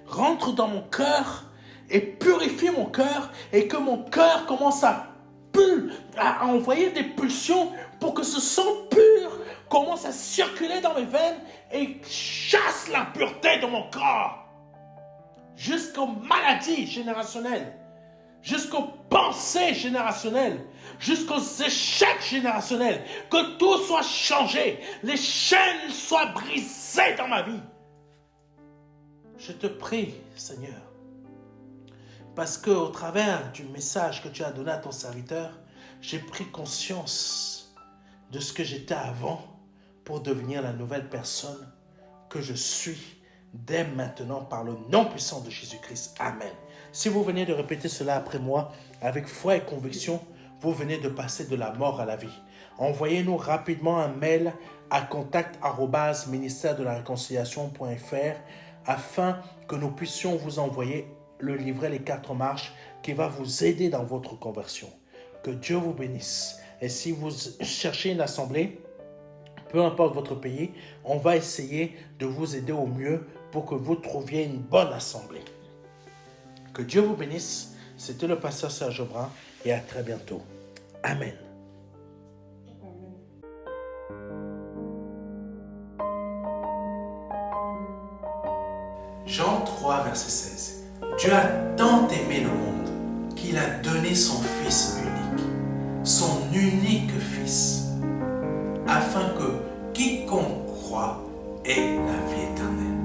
rentre dans mon cœur, et purifie mon cœur, et que mon cœur commence à envoyer des pulsions pour que ce sang pur commence à circuler dans mes veines et chasse l'impureté de mon corps jusqu'aux maladies générationnelles, jusqu'aux pensées générationnelles, jusqu'aux échecs générationnels, que tout soit changé, les chaînes soient brisées dans ma vie. Je te prie, Seigneur, parce qu'au travers du message que tu as donné à ton serviteur, j'ai pris conscience de ce que j'étais avant pour devenir la nouvelle personne que je suis dès maintenant par le nom puissant de Jésus-Christ. Amen. Si vous venez de répéter cela après moi avec foi et conviction, vous venez de passer de la mort à la vie. Envoyez-nous rapidement un mail à contact@ministère-de-la-réconciliation.fr afin que nous puissions vous envoyer le livret Les 4 marches qui va vous aider dans votre conversion. Que Dieu vous bénisse. Et si vous cherchez une assemblée, peu importe votre pays, on va essayer de vous aider au mieux pour que vous trouviez une bonne assemblée. Que Dieu vous bénisse. C'était le pasteur Serge Brun et à très bientôt. Amen. Jean 3, verset 16. Dieu a tant aimé le monde qu'il a donné son Fils unique Fils, afin que quiconque croit ait la vie éternelle.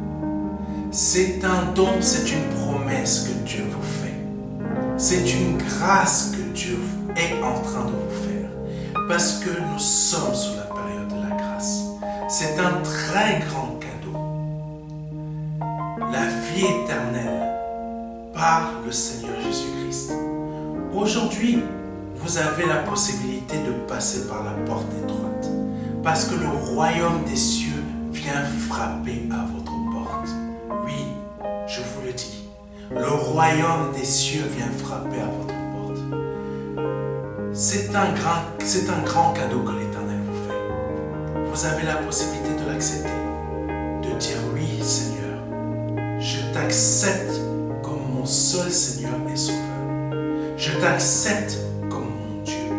C'est un don, c'est une promesse que Dieu vous fait. C'est une grâce que Dieu est en train de vous faire, parce que nous sommes sous la période de la grâce. C'est un très grand cadeau. La vie éternelle par le Seigneur Jésus-Christ. Aujourd'hui, vous avez la possibilité de passer par la porte étroite, parce que le royaume des cieux vient frapper à votre porte. Oui, je vous le dis, le royaume des cieux vient frapper à votre porte. C'est un grand cadeau que l'Éternel vous fait. Vous avez la possibilité de l'accepter, de dire oui, Seigneur, je t'accepte comme mon seul Seigneur et Sauveur. Je t'accepte comme mon Dieu.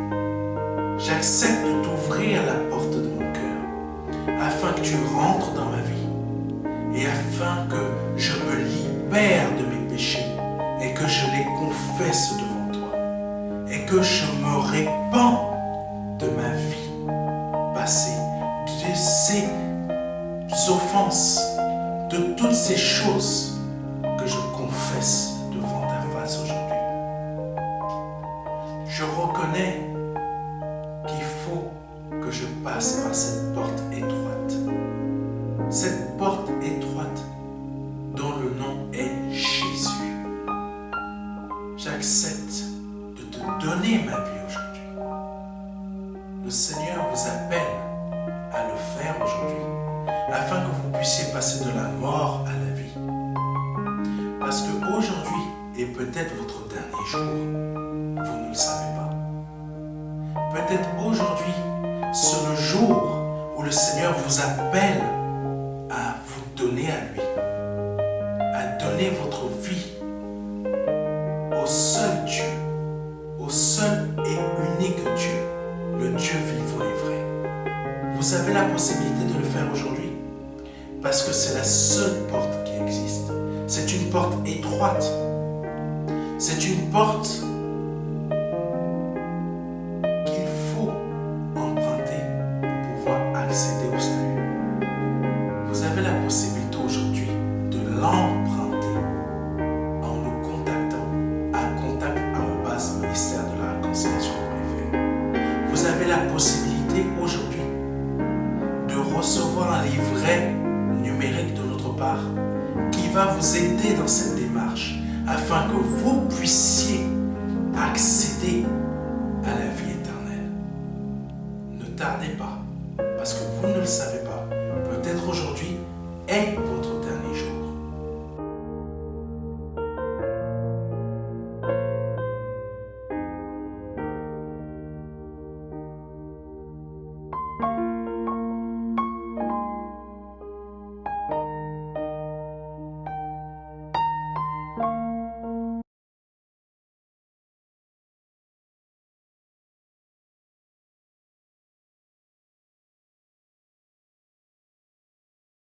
J'accepte de t'ouvrir la porte de mon cœur afin que tu rentres dans ma vie et afin que je me libère de mes péchés et que je les confesse devant toi et que je me répands de ma vie passée, de ces offenses, de toutes ces choses que je confesse devant ta face aujourd'hui. Je reconnais qu'il faut que je passe par cette porte étroite. Cette porte étroite dont le nom est Jésus. J'accepte de te donner ma vie aujourd'hui. Le Seigneur vous appelle à le faire aujourd'hui, afin que vous puissiez passer de la mort à la vie. Parce qu'aujourd'hui est peut-être votre dernier jour. Vous ne le savez pas. Peut-être aujourd'hui, c'est le jour où le Seigneur vous appelle à vous donner à lui, à donner votre vie au seul Dieu, au seul et unique Dieu, le Dieu vivant et vrai. Vous avez la possibilité de le faire aujourd'hui, parce que c'est la seule porte qui existe. C'est une porte étroite. C'est une porte qu'il faut emprunter pour pouvoir accéder au salut. Vous avez la possibilité aujourd'hui de l'emprunter en nous contactant à contact@ministère-de-la-réconciliation.fr. Vous avez la possibilité aujourd'hui de recevoir un livret numérique de notre part qui va vous aider dans cette démarche afin que vous puissiez accéder à la vie éternelle. Ne tardez pas.